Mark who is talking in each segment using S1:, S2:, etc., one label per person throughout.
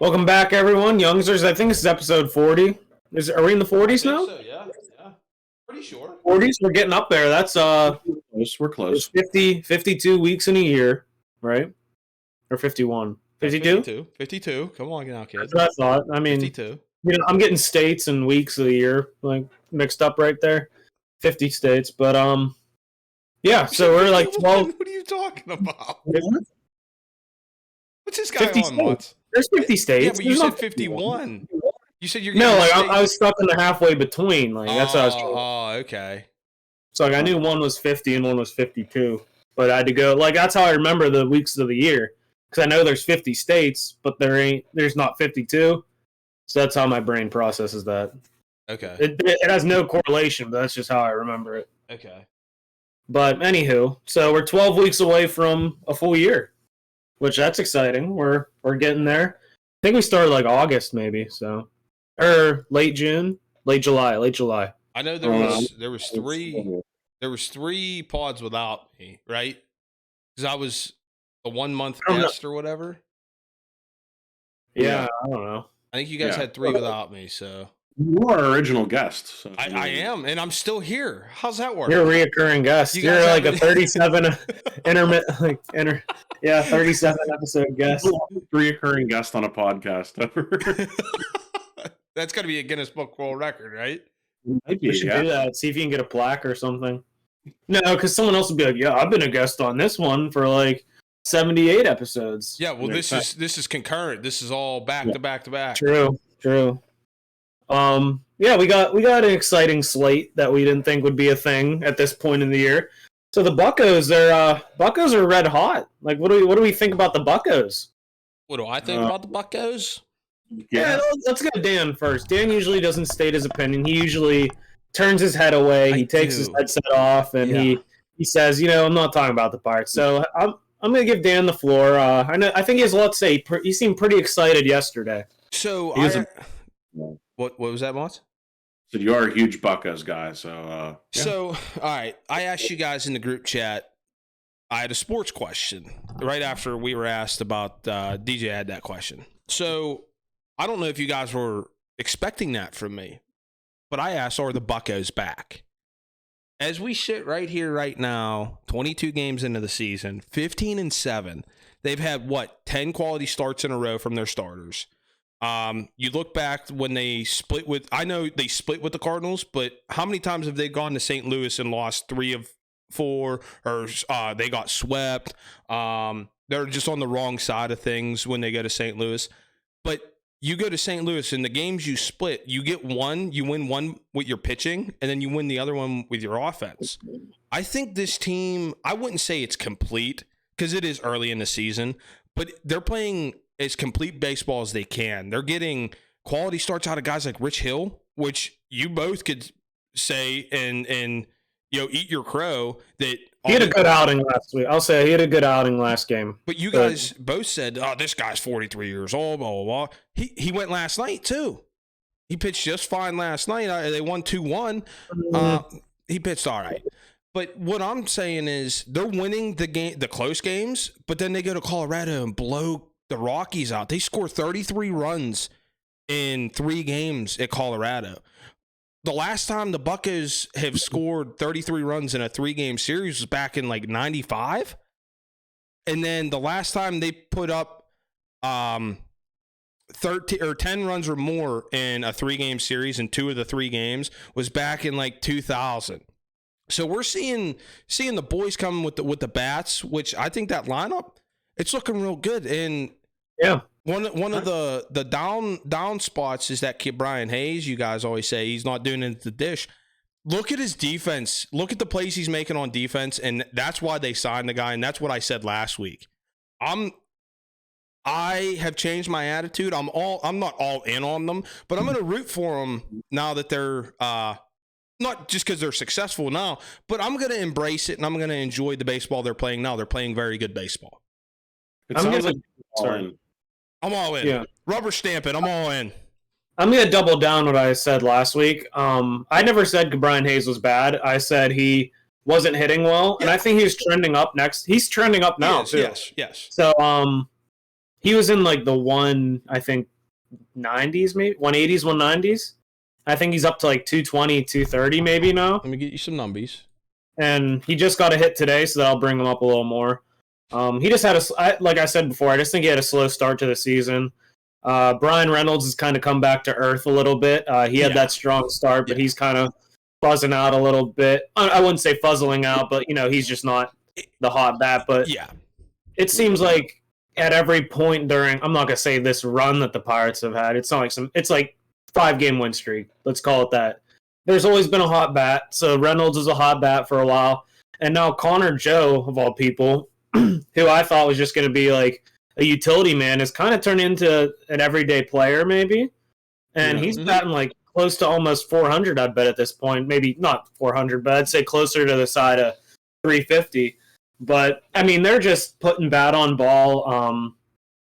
S1: Welcome back, everyone. Youngzers, I think this is episode 40. Are we in the 40s now?
S2: So, yeah. Pretty sure.
S1: 40s? We're getting up there. That's
S3: We're close.
S1: 52 weeks in a year, right? Or 51. 52?
S2: 52. Come on now, kid.
S1: That's what I thought. I mean,
S2: 52.
S1: I'm getting states and weeks of the year like mixed up right there. 50 states, but yeah, so we're like 12.
S2: What are you talking about?
S1: What?
S2: What's this guy
S1: 50
S2: on, Watts?
S1: There's 50 states.
S2: Yeah, but you said 51. You said you're
S1: No, like
S2: states.
S1: I was stuck in the halfway between. Like that's what I was trying.
S2: Oh, okay.
S1: So like I knew one was 50 and one was 52, but I had to go. Like that's how I remember the weeks of the year because I know there's 50 states, but there's not 52. So that's how my brain processes that.
S2: Okay.
S1: It has no correlation, but that's just how I remember it.
S2: Okay.
S1: But anywho, so we're 12 weeks away from a full year, which that's exciting. We're getting there. I think we started like August maybe, so or late June, late July.
S2: I know there was three pods without me, right? Because I was a 1 month guest or whatever.
S1: Yeah, I don't know.
S2: I think you guys had 3 without me, so
S3: You are our original guest. So
S2: I am, and I'm still here. How's that work?
S1: You're a reoccurring guest.
S2: You
S1: You're
S2: guys
S1: like
S2: have-
S1: a 37 37 episode guest.
S3: Reoccurring guest on a podcast ever.
S2: That's got to be a Guinness Book World Record, right?
S1: We should do that. See if you can get a plaque or something. No, because someone else would be like, "Yeah, I've been a guest on this one for like 78 episodes."
S2: Yeah, well, this is concurrent. This is all back to back to back.
S1: True. Yeah, we got an exciting slate that we didn't think would be a thing at this point in the year. So the Buccos are red hot. Like, what do we think about the Buccos?
S2: What do I think about the Buccos?
S1: Yeah, let's go Dan first. Dan usually doesn't state his opinion. He usually turns his head away. He takes his headset off, and he says, I'm not talking about the Pirates. So I'm going to give Dan the floor. I think he has a lot to say. He seemed pretty excited yesterday.
S2: So what was that, Moss?
S3: So you are a huge Buccos guy. So
S2: all right. I asked you guys in the group chat. I had a sports question right after we were asked about DJ had that question. So I don't know if you guys were expecting that from me, but I asked, are the Buccos back? As we sit right here right now, 22 games into the season, 15-7. They've had, 10 quality starts in a row from their starters. You look back when they split with, I know they split with the Cardinals, but how many times have they gone to St. Louis and lost 3 of 4, or they got swept? They're just on the wrong side of things when they go to St. Louis. But you go to St. Louis, and the games you split, you get one, you win one with your pitching, and then you win the other one with your offense. I think this team, I wouldn't say it's complete because it is early in the season, but they're playing as complete baseball as they can. They're getting quality starts out of guys like Rich Hill, which you both could say and eat your crow that
S1: he had a good outing last week. I'll say he had a good outing last game.
S2: But you guys both said, "Oh, this guy's 43 years old." Blah blah blah. He went last night too. He pitched just fine last night. They won 2-1. He pitched all right. But what I'm saying is they're winning the close games, but then they go to Colorado and blow the Rockies out. They score 33 runs in 3 games at Colorado. The last time the Buccos have scored 33 runs in a 3-game series was back in like 95. And then the last time they put up 13 or 10 runs or more in a 3-game series in 2 of the 3 games was back in like 2000. So we're seeing the boys coming with the bats, which I think that lineup, it's looking real good. And
S1: yeah.
S2: One of the down spots is that kid Brian Hayes. You guys always say he's not doing it at the dish. Look at his defense. Look at the plays he's making on defense, and that's why they signed the guy. And that's what I said last week. I have changed my attitude. I'm not all in on them, but I'm going to root for them now that they're not just because they're successful now, but I'm going to embrace it and I'm going to enjoy the baseball they're playing now. They're playing very good baseball. I'm all in.
S1: Yeah.
S2: Rubber stamp it. I'm all in.
S1: I'm going to double down what I said last week. I never said Brian Hayes was bad. I said he wasn't hitting well, and I think he's trending up next. He's trending up now, too.
S2: Yes.
S1: So he was in like the 90s, maybe 180s, 190s. I think he's up to like 220, 230 maybe now.
S2: Let me get you some numbies.
S1: And he just got a hit today, so that'll bring him up a little more. He just had like I said before, I just think he had a slow start to the season. Brian Reynolds has kind of come back to earth a little bit. He had that strong start, but he's kind of fuzzing out a little bit. I wouldn't say fuzzling out, but he's just not the hot bat. But it seems like at every point during, I'm not gonna say this run that the Pirates have had, it's not like it's like 5-game win streak. Let's call it that. There's always been a hot bat. So Reynolds is a hot bat for a while, and now Connor Joe, of all people, who I thought was just going to be like a utility man, has kind of turned into an everyday player, maybe. And he's batting like close to almost 400, I'd bet, at this point. Maybe not 400, but I'd say closer to the side of 350. But, I mean, they're just putting bat on ball.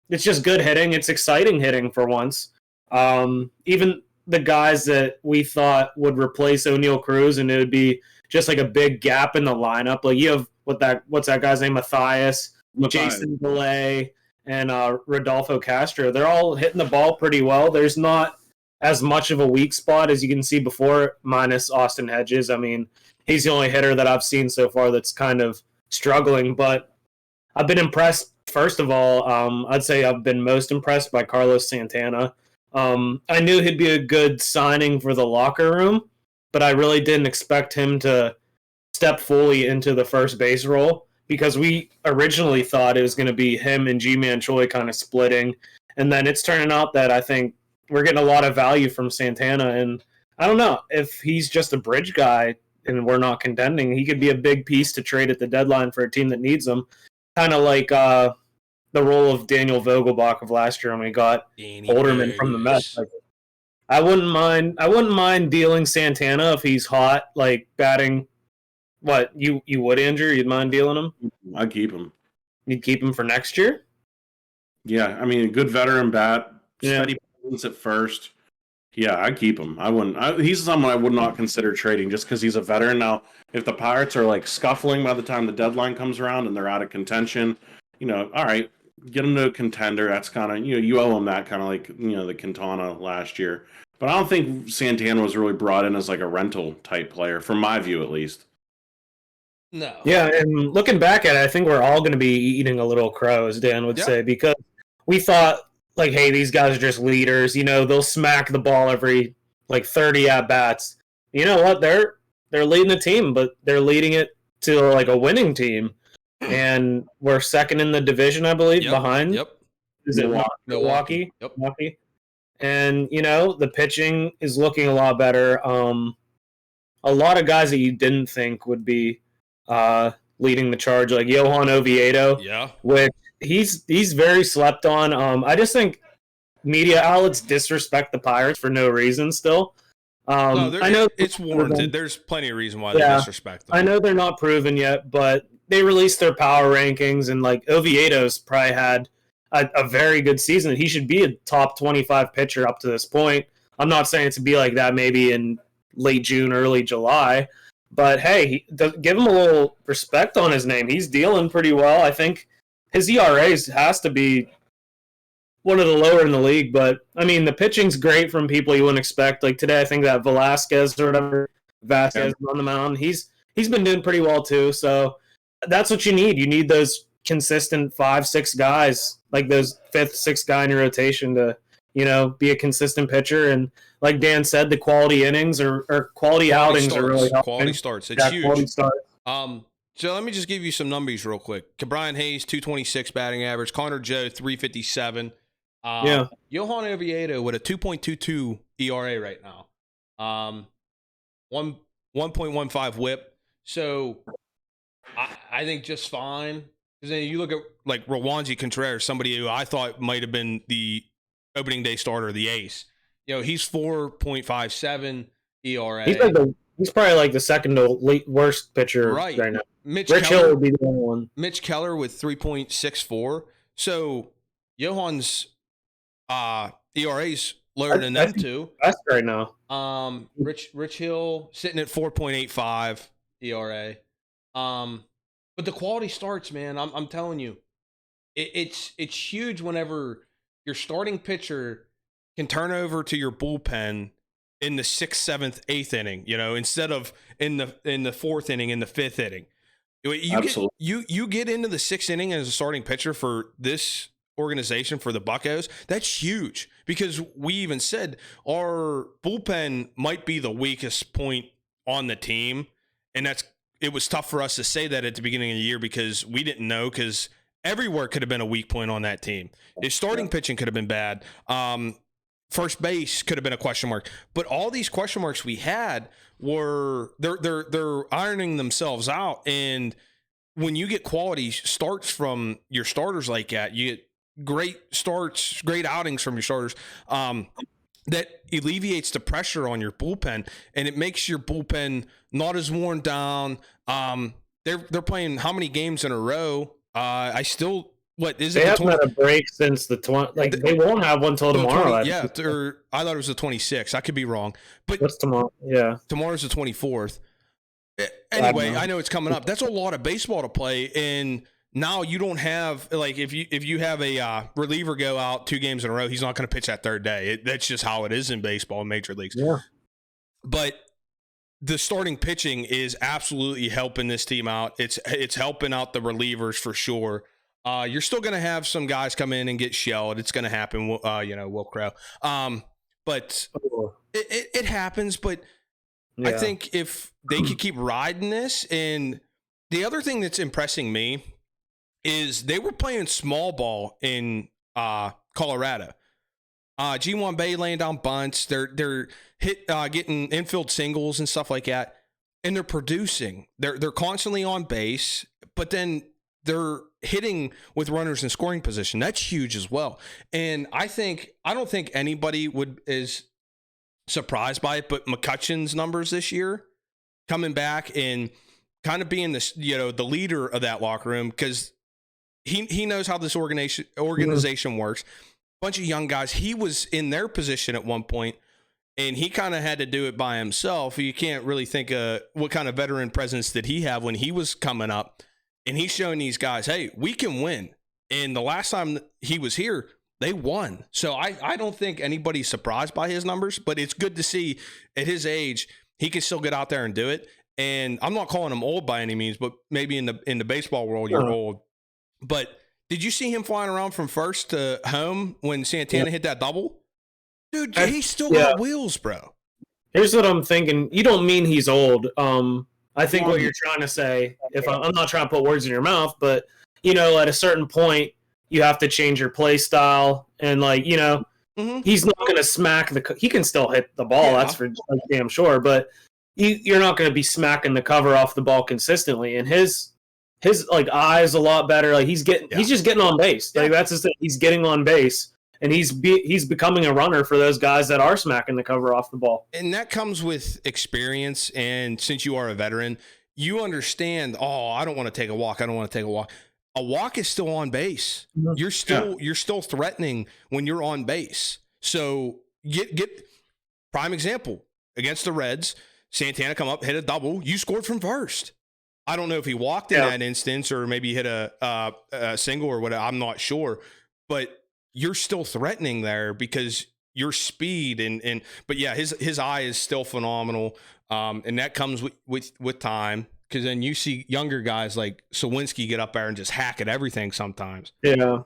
S1: It's just good hitting. It's exciting hitting for once. Even the guys that we thought would replace O'Neal Cruz, and it would be just like a big gap in the lineup. Like you have what's that guy's name? Matthias. Jason Delay, and Rodolfo Castro. They're all hitting the ball pretty well. There's not as much of a weak spot as you can see before, minus Austin Hedges. I mean, he's the only hitter that I've seen so far that's kind of struggling. But I've been impressed. First of all, I'd say I've been most impressed by Carlos Santana. I knew he'd be a good signing for the locker room, but I really didn't expect him to step fully into the first base role, because we originally thought it was going to be him and G-Man Choi kind of splitting. And then it's turning out that I think we're getting a lot of value from Santana. And I don't know if he's just a bridge guy and we're not contending. He could be a big piece to trade at the deadline for a team that needs him. Kind of like the role of Daniel Vogelbach of last year when we got Olderman from the Mets. Like, I wouldn't mind dealing Santana if he's hot, like batting. What, you would, Andrew? You'd mind dealing him?
S3: I'd keep him.
S1: You'd keep him for next year?
S3: Yeah, I mean, a good veteran bat, steady presence at first. Yeah, I'd keep him. I wouldn't. He's someone I would not consider trading just because he's a veteran. Now, if the Pirates are like scuffling by the time the deadline comes around and they're out of contention, all right, get him to a contender. That's kind of, you owe him that, kind of like, the Quintana last year. But I don't think Santana was really brought in as like a rental type player, from my view at least.
S2: No.
S1: Yeah, and looking back at it, I think we're all going to be eating a little crow, as Dan would say, because we thought, like, hey, these guys are just leaders. They'll smack the ball every, 30 at-bats. You know what? They're leading the team, but they're leading it to, like, a winning team. And we're second in the division, I believe, behind.
S2: Yep.
S1: Is it Milwaukee?
S2: Yep.
S1: Milwaukee. And, the pitching is looking a lot better. A lot of guys that you didn't think would be leading the charge, like Johan Oviedo, which he's very slept on. I just think media outlets disrespect the Pirates for no reason still. I know
S2: it's warranted. There's plenty of reason why they disrespect them.
S1: I know they're not proven yet, but they released their power rankings, and like Oviedo's probably had a very good season. He should be a top 25 pitcher up to this point. I'm not saying it to be like that maybe in late June, early July. But, hey, give him a little respect on his name. He's dealing pretty well. I think his ERA has to be one of the lower in the league. But, I mean, the pitching's great from people you wouldn't expect. Like today, I think that Vasquez on the mound. He's been doing pretty well, too. So that's what you need. You need those consistent 5-6 guys, like those 5th, 6th guy in your rotation to, be a consistent pitcher. And like Dan said, the quality innings or quality outings
S2: starts,
S1: are really helping.
S2: Quality starts. It's huge.
S1: Quality starts.
S2: So let me just give you some numbers real quick. Brian Hayes, 226 batting average. Connor Joe, 357. Johan Oviedo with a 2.22 ERA right now. 1.15 whip. So I think just fine. Because then you look at like Rowanzi Contreras, somebody who I thought might have been the opening day starter, the ace. He's 4.57 ERA.
S1: He's probably like the second to worst pitcher right now. Rich Hill would be the only one.
S2: Mitch Keller with 3.64. So Johan's ERA's lower than them two.
S1: That's right now.
S2: Rich Hill sitting at 4.85 ERA. But the quality starts, man. I'm telling you. it's huge whenever your starting pitcher can turn over to your bullpen in the 6th, 7th, 8th inning, instead of in the 4th inning, in the 5th inning. You get into the 6th inning as a starting pitcher for this organization, for the Buccos. That's huge, because we even said our bullpen might be the weakest point on the team, and it was tough for us to say that at the beginning of the year because we didn't know, because everywhere could have been a weak point on that team. If starting pitching could have been bad. First base could have been a question mark, but all these question marks we had were they're ironing themselves out. And when you get quality starts from your starters like that, you get great starts, great outings from your starters. That alleviates the pressure on your bullpen, and it makes your bullpen not as worn down. They're playing how many games in a row? They
S1: haven't had a break since the 20. Like they won't have one till tomorrow.
S2: Or I thought it was the 26th. I could be wrong. But
S1: what's tomorrow? Yeah,
S2: tomorrow's the 24th. Anyway, I know it's coming up. That's a lot of baseball to play, and now you don't have, like, if you have a reliever go out 2 games in a row, he's not going to pitch that 3rd day. That's just how it is in baseball in major leagues.
S1: Yeah.
S2: But the starting pitching is absolutely helping this team out. It's helping out the relievers for sure. You're still going to have some guys come in and get shelled. It's going to happen, Will Crow. But it happens. But yeah. I think if they could keep riding this, and the other thing that's impressing me is they were playing small ball in Colorado. G1 Bay laying down bunts. They're getting infield singles and stuff like that, and they're producing. They're constantly on base, but then they're hitting with runners in scoring position. That's huge as well. And I don't think anybody is surprised by it, but McCutcheon's numbers this year coming back and kind of being this, the leader of that locker room, because he knows how this organization works. Bunch of young guys. He was in their position at one point, and he kind of had to do it by himself. You can't really think of what kind of veteran presence did he have when he was coming up. And he's showing these guys, hey, we can win. And the last time he was here, they won. So I don't think anybody's surprised by his numbers, but it's good to see at his age, he can still get out there and do it. And I'm not calling him old by any means, but maybe in the baseball world, you're old. But did you see him flying around from first to home when Santana hit that double? Dude, he's still got wheels, bro.
S1: Here's what I'm thinking. You don't mean he's old. I think what you're trying to say, if I'm not trying to put words in your mouth, but, at a certain point, you have to change your play style. And, he's not going to smack he can still hit the ball. That's for damn sure. But you're not going to be smacking the cover off the ball consistently. And his eye is a lot better. Like he's just getting on base. Like that's his thing. He's getting on base. And he's becoming a runner for those guys that are smacking the cover off the ball.
S2: And that comes with experience. And since you are a veteran, you understand, I don't want to take a walk. I don't want to take a walk. A walk is still on base. Mm-hmm. You're still threatening when you're on base. So get prime example against the Reds. Santana come up, hit a double. You scored from first. I don't know if he walked in that instance or maybe hit a single or whatever. I'm not sure. But you're still threatening there because your speed but yeah, his eye is still phenomenal. And that comes with time, because then you see younger guys like Sawinski get up there and just hack at everything sometimes.
S1: Yeah.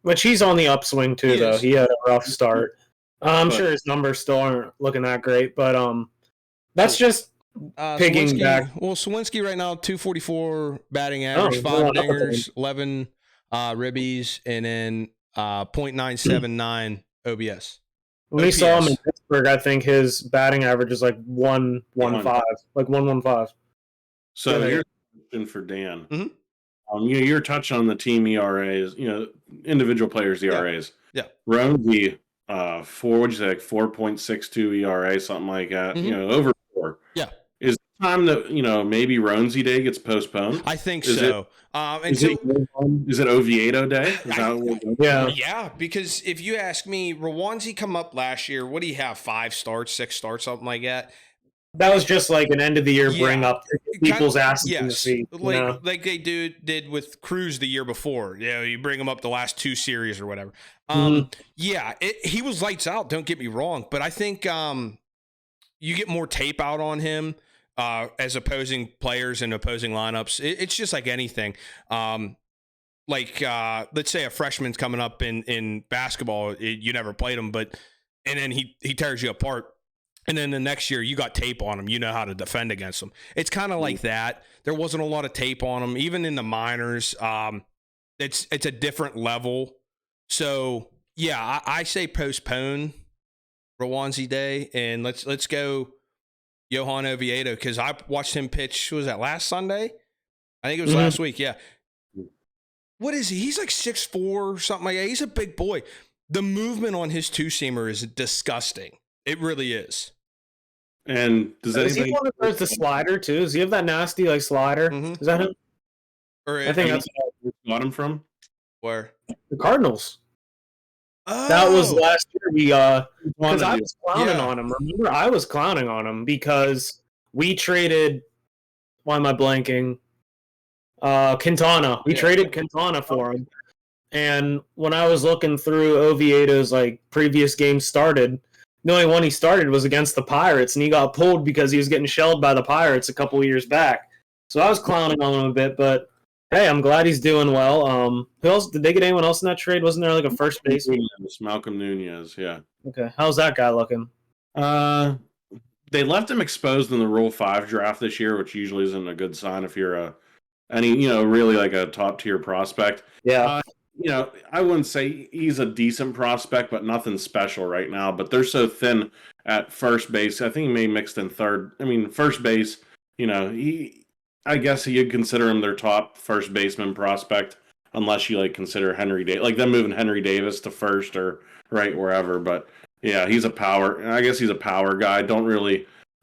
S1: But he's on the upswing too, though. He had a rough start. I'm sure his numbers still aren't looking that great, but that's just pigging back.
S2: Well, Sawinski right now, 244 batting average, 5 dingers, 11 ribbies, and then .979 OBS.
S1: When we saw him in Pittsburgh, I think his batting average is like 115, like 115.
S3: So here's a question for Dan. Mm-hmm. You're touching on the team ERAs, individual players ERAs.
S2: Yeah.
S3: Ronesy, 4.62 ERA, something like that.
S2: Mm-hmm.
S3: Over 4.
S2: Yeah.
S3: Is it time that maybe Ronesy Day gets postponed?
S2: I think so.
S3: Is it Oviedo Day?
S2: Yeah, because if you ask me, Rawanzi come up last year. What do you have? 5 starts, 6 starts, something like that.
S1: that was just like an end of the year bring up people's asses in the seat.
S2: Like they did with Cruz the year before. You bring him up the last 2 series or whatever. He was lights out. Don't get me wrong, but I think you get more tape out on him as opposing players and opposing lineups. It's just like anything. Let's say a freshman's coming up in basketball, you never played him, and then he tears you apart. And then the next year you got tape on him. You know how to defend against him. It's kind of like that. There wasn't a lot of tape on him, even in the minors. It's a different level. So yeah, I say postpone Rowanzi Day and let's go Johan Oviedo, because I watched him pitch. Was that last Sunday? I think it was last week. Yeah. What is he? He's like 6'4" or something like that. He's a big boy. The movement on his two-seamer is disgusting. It really is.
S3: And does
S1: he want to throw the slider too? Does he have that nasty like slider? Is that him?
S3: I think that's where we got him from.
S2: Where?
S1: The Cardinals. Oh. That was last year. Because I was clowning on him. Remember, I was clowning on him because we traded. Why am I blanking? Quintana. We traded Quintana for him, and when I was looking through Oviedo's like previous games started, the only one he started was against the Pirates, and he got pulled because he was getting shelled by the Pirates a couple of years back. So I was clowning on him a bit, but hey, I'm glad he's doing well. Who else? Did they get anyone else in that trade? Wasn't there like a first baseman?
S3: Malcolm Nunez, yeah.
S1: Okay, how's that guy looking?
S3: They left him exposed in the Rule 5 draft this year, which usually isn't a good sign if you're really like a top tier prospect.
S1: Yeah.
S3: I wouldn't say he's a decent prospect, but nothing special right now. But they're so thin at first base. I think he may mixed in third. I mean, first base, I guess you'd consider him their top first baseman prospect, unless you like consider Henry Davis, like them moving Henry Davis to first or right wherever. But yeah, he's a power. I guess he's a power guy. I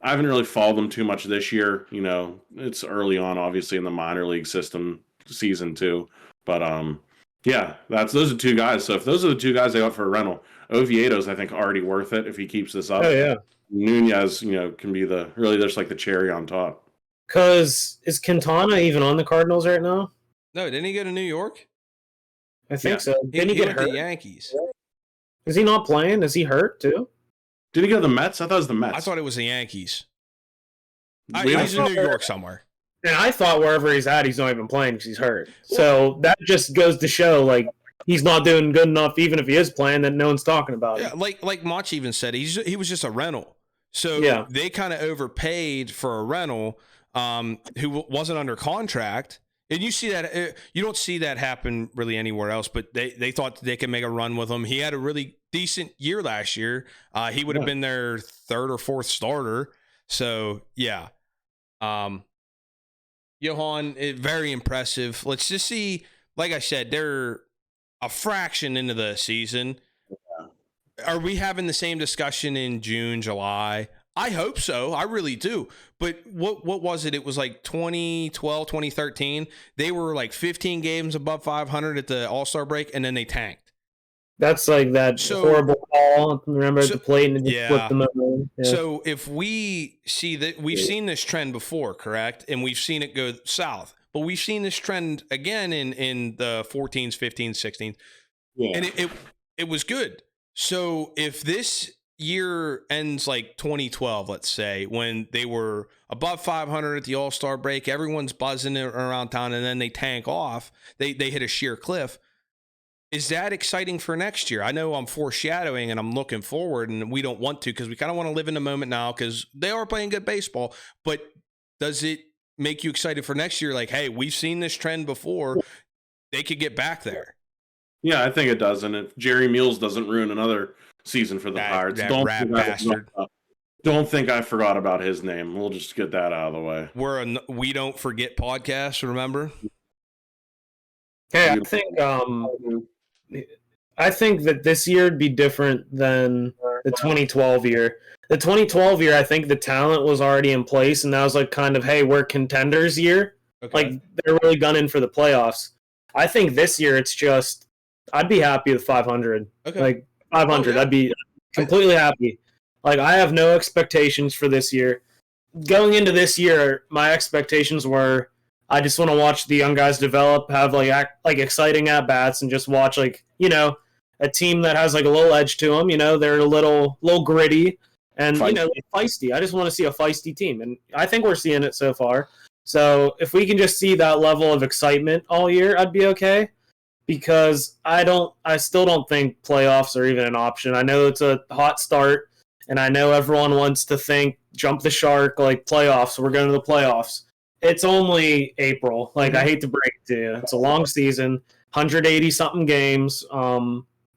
S3: haven't really followed him too much this year. It's early on, obviously, in the minor league system, season 2. But yeah, those are 2 guys. So if those are the 2 guys they got for a rental, Oviedo's I think already worth it if he keeps this up.
S1: Oh yeah,
S3: Nunez, can be there's like the cherry on top.
S1: Because is Quintana even on the Cardinals right now?
S2: No, didn't he go to New York?
S1: I think so.
S2: Didn't he get hurt? The Yankees.
S1: Is he not playing? Is he hurt too?
S3: Did he go to the Mets? I thought it was the Mets.
S2: I thought it was the Yankees. He's in New York somewhere.
S1: And I thought wherever he's at, he's not even playing because he's hurt. So that just goes to show, like, he's not doing good enough, even if he is playing, that no one's talking about it.
S2: Yeah, like Mach even said, he was just a rental. So they kind of overpaid for a rental who wasn't under contract. And you see that you don't see that happen really anywhere else, but they thought they could make a run with him. He had a really decent year last year. He would have been their 3rd or 4th starter. So yeah, Johan, very impressive. Let's just see. Like I said, they're a fraction into the season. Yeah. Are we having the same discussion in June, July? I hope so. I really do. But what was it? It was like 2012, 2013. They were like 15 games above 500 at the All-Star break, and then they tanked.
S1: That's like that horrible call. Remember at the plate and just flipped them over. Yeah.
S2: So if we see that, we've seen this trend before, correct? And we've seen it go south. But we've seen this trend again in the 14s, 15s, 16s. Yeah. And it was good. So if this year ends like 2012, let's say, when they were above 500 at the All-Star break, everyone's buzzing around town, and then they tank off. They hit a sheer cliff. Is that exciting for next year? I know I'm foreshadowing and I'm looking forward, and we don't want to because we kind of want to live in the moment now because they are playing good baseball. But does it make you excited for next year? Like, hey, we've seen this trend before. They could get back there.
S3: Yeah, I think it does. And if Jerry Meals doesn't ruin another season for the Pirates, don't think I forgot about his name. We'll just get that out of the way.
S2: We don't forget podcast, remember?
S1: Hey, I think that this year would be different than the 2012 year. The 2012 year, I think the talent was already in place, and that was like kind of, hey, we're contenders year. Okay. Like, they're really gunning for the playoffs. I think this year it's just, I'd be happy with 500. Okay. Like, 500, I'd be completely happy. Like, I have no expectations for this year. going into this year, my expectations were I just want to watch the young guys develop, have like exciting at bats, and just watch a team that has like a little edge to them. They're a little gritty and feisty. I just want to see a feisty team, and I think we're seeing it so far. So if we can just see that level of excitement all year, I'd be okay. Because I still don't think playoffs are even an option. I know it's a hot start, and I know everyone wants to think jump the shark, like playoffs. We're going to the playoffs. It's only April. I hate to break it to you. It's a long season, 180 something games.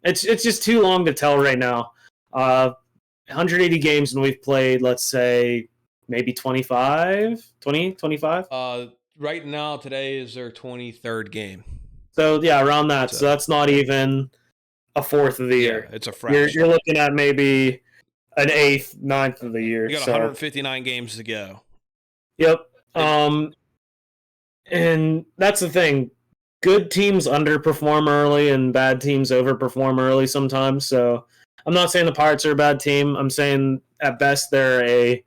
S1: It's just too long to tell right now. 180 games, and we've played, let's say, maybe 25.
S2: Right now, today is their 23rd game.
S1: So, yeah, around that. So that's not even a fourth of the year.
S2: It's a fraction.
S1: You're looking at maybe an eighth, ninth of the year.
S2: You got 159 games to go.
S1: Yep. And that's the thing. Good teams underperform early and bad teams overperform early sometimes. So I'm not saying the Pirates are a bad team. I'm saying at best they're a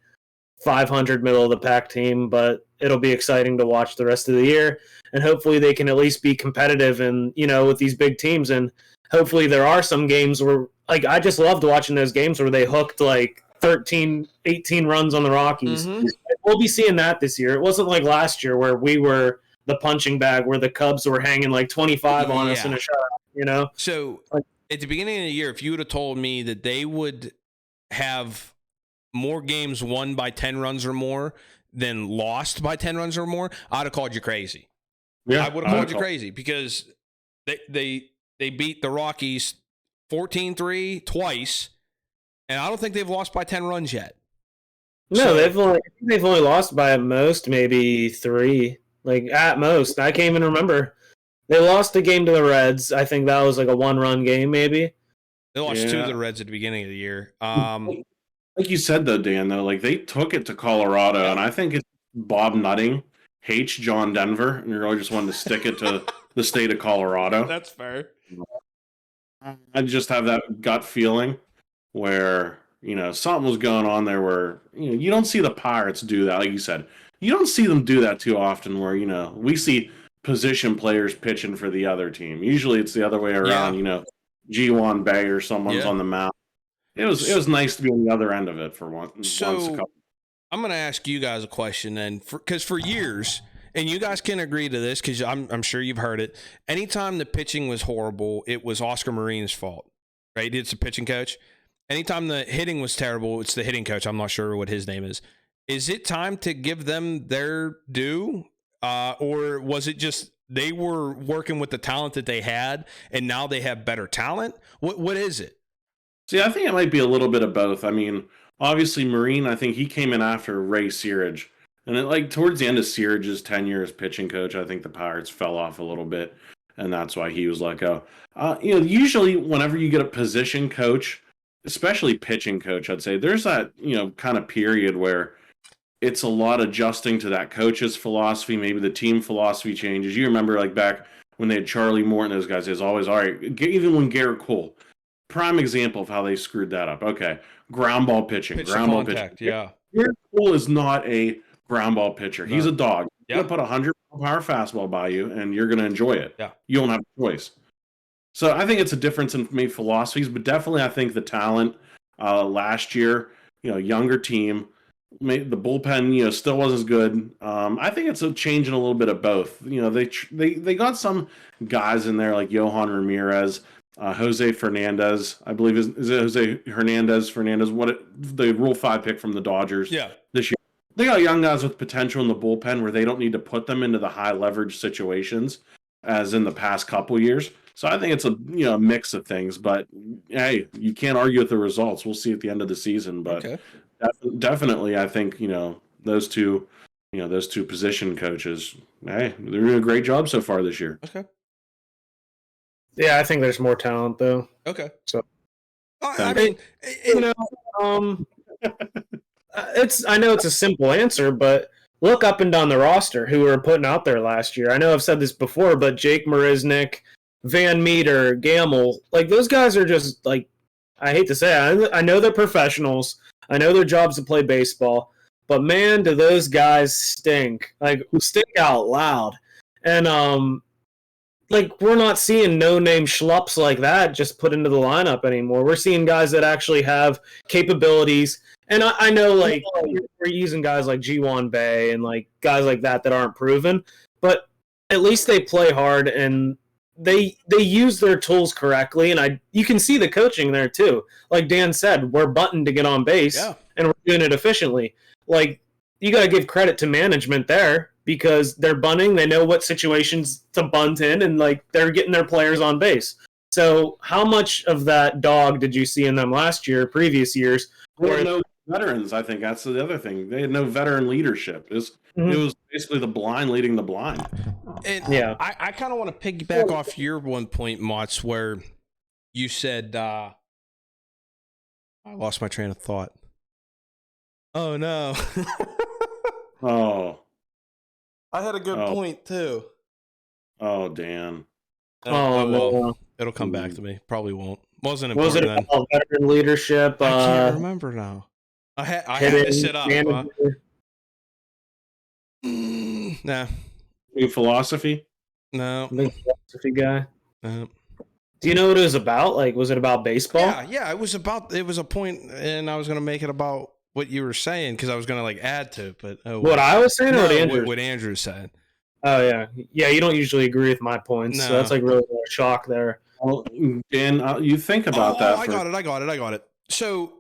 S1: 500 middle of the pack team, but it'll be exciting to watch the rest of the year. And hopefully they can at least be competitive and, with these big teams. And hopefully there are some games where, I just loved watching those games where they hooked 13, 18 runs on the Rockies. Mm-hmm. We'll be seeing that this year. It wasn't like last year where we were the punching bag, where the Cubs were hanging 25 on us in a shutout,
S2: So at the beginning of the year, if you would have told me that they would have more games won by 10 runs or more than lost by 10 runs or more, I'd have called you crazy. Yeah, I would have called you crazy because they beat the Rockies 14-3 twice, and I don't think they've lost by 10 runs yet.
S1: No, they've only lost by at most maybe 3, at most. I can't even remember. They lost a game to the Reds. I think that was a 1-run game, maybe.
S2: They lost 2 to the Reds at the beginning of the year.
S3: Like you said, though, Dan, they took it to Colorado, and I think it's Bob Nutting hates John Denver, and really just wanted to stick it to the state of Colorado.
S2: That's fair.
S3: I just have that gut feeling where, something was going on there where, you don't see the Pirates do that. Like you said, you don't see them do that too often where, we see position players pitching for the other team. Usually it's the other way around, G1 Bay or someone's on the mound. It was nice to be on the other end of it for once.
S2: So I'm going to ask you guys a question then, because for years, and you guys can agree to this because I'm sure you've heard it. Anytime the pitching was horrible, it was Oscar Marine's fault, right? It's the pitching coach. Anytime the hitting was terrible, it's the hitting coach. I'm not sure what his name is. Is it time to give them their due? Or was it just they were working with the talent that they had and now they have better talent? What is it?
S3: See, I think it might be a little bit of both. I mean, obviously Marine, I think he came in after Ray Searage. And towards the end of Searage's tenure as pitching coach, I think the Pirates fell off a little bit, and that's why he was let go. Usually whenever you get a position coach, especially pitching coach, I'd say there's that, kind of period where it's a lot adjusting to that coach's philosophy. Maybe the team philosophy changes. You remember back when they had Charlie Morton, those guys, it was always, all right, even when Garrett Cole, prime example of how they screwed that up. Okay, ground ball pitching. Ground ball pitching.
S2: Yeah.
S3: Garrett Cole is not a ground ball pitcher. He's a dog. He's going to put a 100-mile-per-hour fastball by you, and you're going to enjoy it. Yeah. You don't have a choice. So I think it's a difference in maybe philosophies, but definitely I think the talent last year, younger team, the bullpen, still wasn't as good. I think it's a change in a little bit of both. They got some guys in there like Johan Ramirez, Jose Fernandez, I believe is it Jose Fernandez, the Rule 5 pick from the Dodgers this year. They got young guys with potential in the bullpen where they don't need to put them into the high leverage situations as in the past couple years. So I think it's a mix of things, but hey, you can't argue with the results. We'll see at the end of the season, but definitely I think those two position coaches, hey, they're doing a great job so far this year.
S2: Okay.
S1: Yeah, I think there's more talent though.
S2: Okay.
S1: So
S2: I mean,
S1: I know it's a simple answer, but look up and down the roster who were putting out there last year. I know I've said this before, but Jake Marisnik, Van Meter, Gamble, those guys are just I hate to say it, I know they're professionals. I know their job's to play baseball, but man, do those guys stink. Like, stink out loud. And, like, we're not seeing no-name schlups like that just put into the lineup anymore. We're seeing guys that actually have capabilities. And I know, like, we're using guys like G1 Bay and, like, guys like that aren't proven. But at least they play hard and they use their tools correctly. And you can see the coaching there, too. Like Dan said, we're buttoned to get on base, and we're doing it efficiently. Like, you got to give credit to management there. Because they're bunting, they know what situations to bunt in, and like they're getting their players on base. So, how much of that dog did you see in them last year, previous years?
S3: They had no veterans. I think that's the other thing. They had no veteran leadership. It was basically the blind leading the blind.
S2: And I kind of want to piggyback off your one point, Motts, where you said, I lost my train of thought. Oh no.
S3: Oh.
S2: I had a good point too.
S3: Oh, Dan.
S2: Well, no. It'll come back to me. Probably won't. Wasn't important.
S1: Was it
S2: then.
S1: about veteran leadership?
S2: I can't remember now. I had to sit up. Nah.
S3: New philosophy?
S2: No.
S1: Big philosophy guy.
S2: No.
S1: Do you know what it was about? Like, was it about baseball?
S2: Yeah. It was a point, and I was going to make it about what you were saying because I was going to like add to it, but
S1: what I was saying, or
S2: what Andrew said.
S1: Oh yeah. You don't usually agree with my points, so that's like really a shock there.
S3: Well, Dan, you think about that.
S2: I got it. So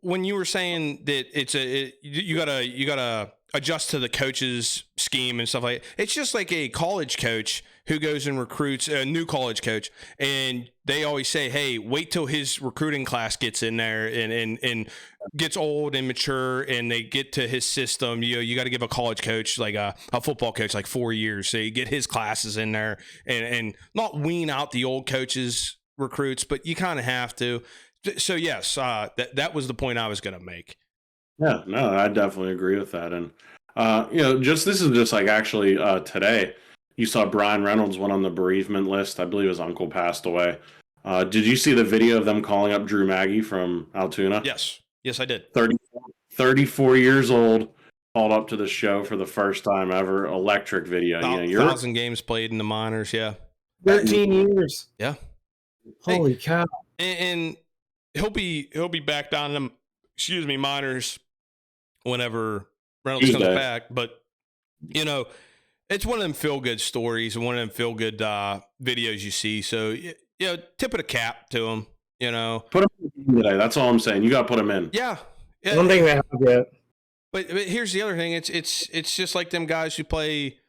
S2: when you were saying that you gotta adjust to the coach's scheme and stuff like that, it's just like a college coach who goes and recruits a new college coach, and they always say, hey, wait till his recruiting class gets in there and gets old and mature and they get to his system. You got to give a college coach, like a football coach, like 4 years. So you get his classes in there and not wean out the old coaches recruits, but you kind of have to. So yes, that was the point I was going to make.
S3: Yeah, no, I definitely agree with that. And this is just like actually today, you saw Brian Reynolds went on the bereavement list. I believe his uncle passed away. Did you see the video of them calling up Drew Maggi from Altoona?
S2: Yes, I did.
S3: 34 years old, called up to the show for the first time ever. Electric video.
S2: 1,000 games played in the minors. Yeah,
S1: 13 years.
S2: Yeah.
S1: Holy cow!
S2: And he'll be back down in the minors whenever Reynolds comes back. But it's one of them feel good stories and one of them feel good videos you see. So tip of the cap to him.
S3: Put him in today. That's all I'm saying. You got to put him in.
S2: Yeah.
S1: I don't think they have yet.
S2: But here's the other thing. It's just like them guys who play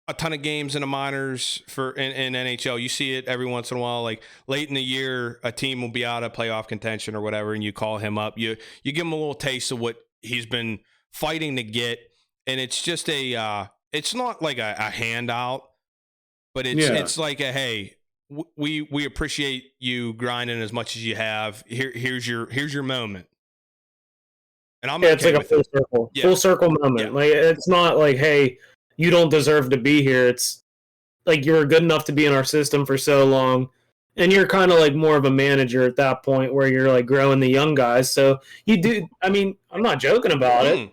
S2: a ton of games in the minors in NHL. You see it every once in a while. Like late in the year, a team will be out of playoff contention or whatever, and you call him up. You give him a little taste of what he's been fighting to get, and it's just it's not like a handout, but it's like a hey. We appreciate you grinding as much as you have. Here's your moment. And I'm
S1: it's like a full circle moment.
S2: Yeah.
S1: Like it's not like, hey, you don't deserve to be here. It's like you were good enough to be in our system for so long, and you're kind of like more of a manager at that point where you're like growing the young guys. So you do. I mean, I'm not joking about it.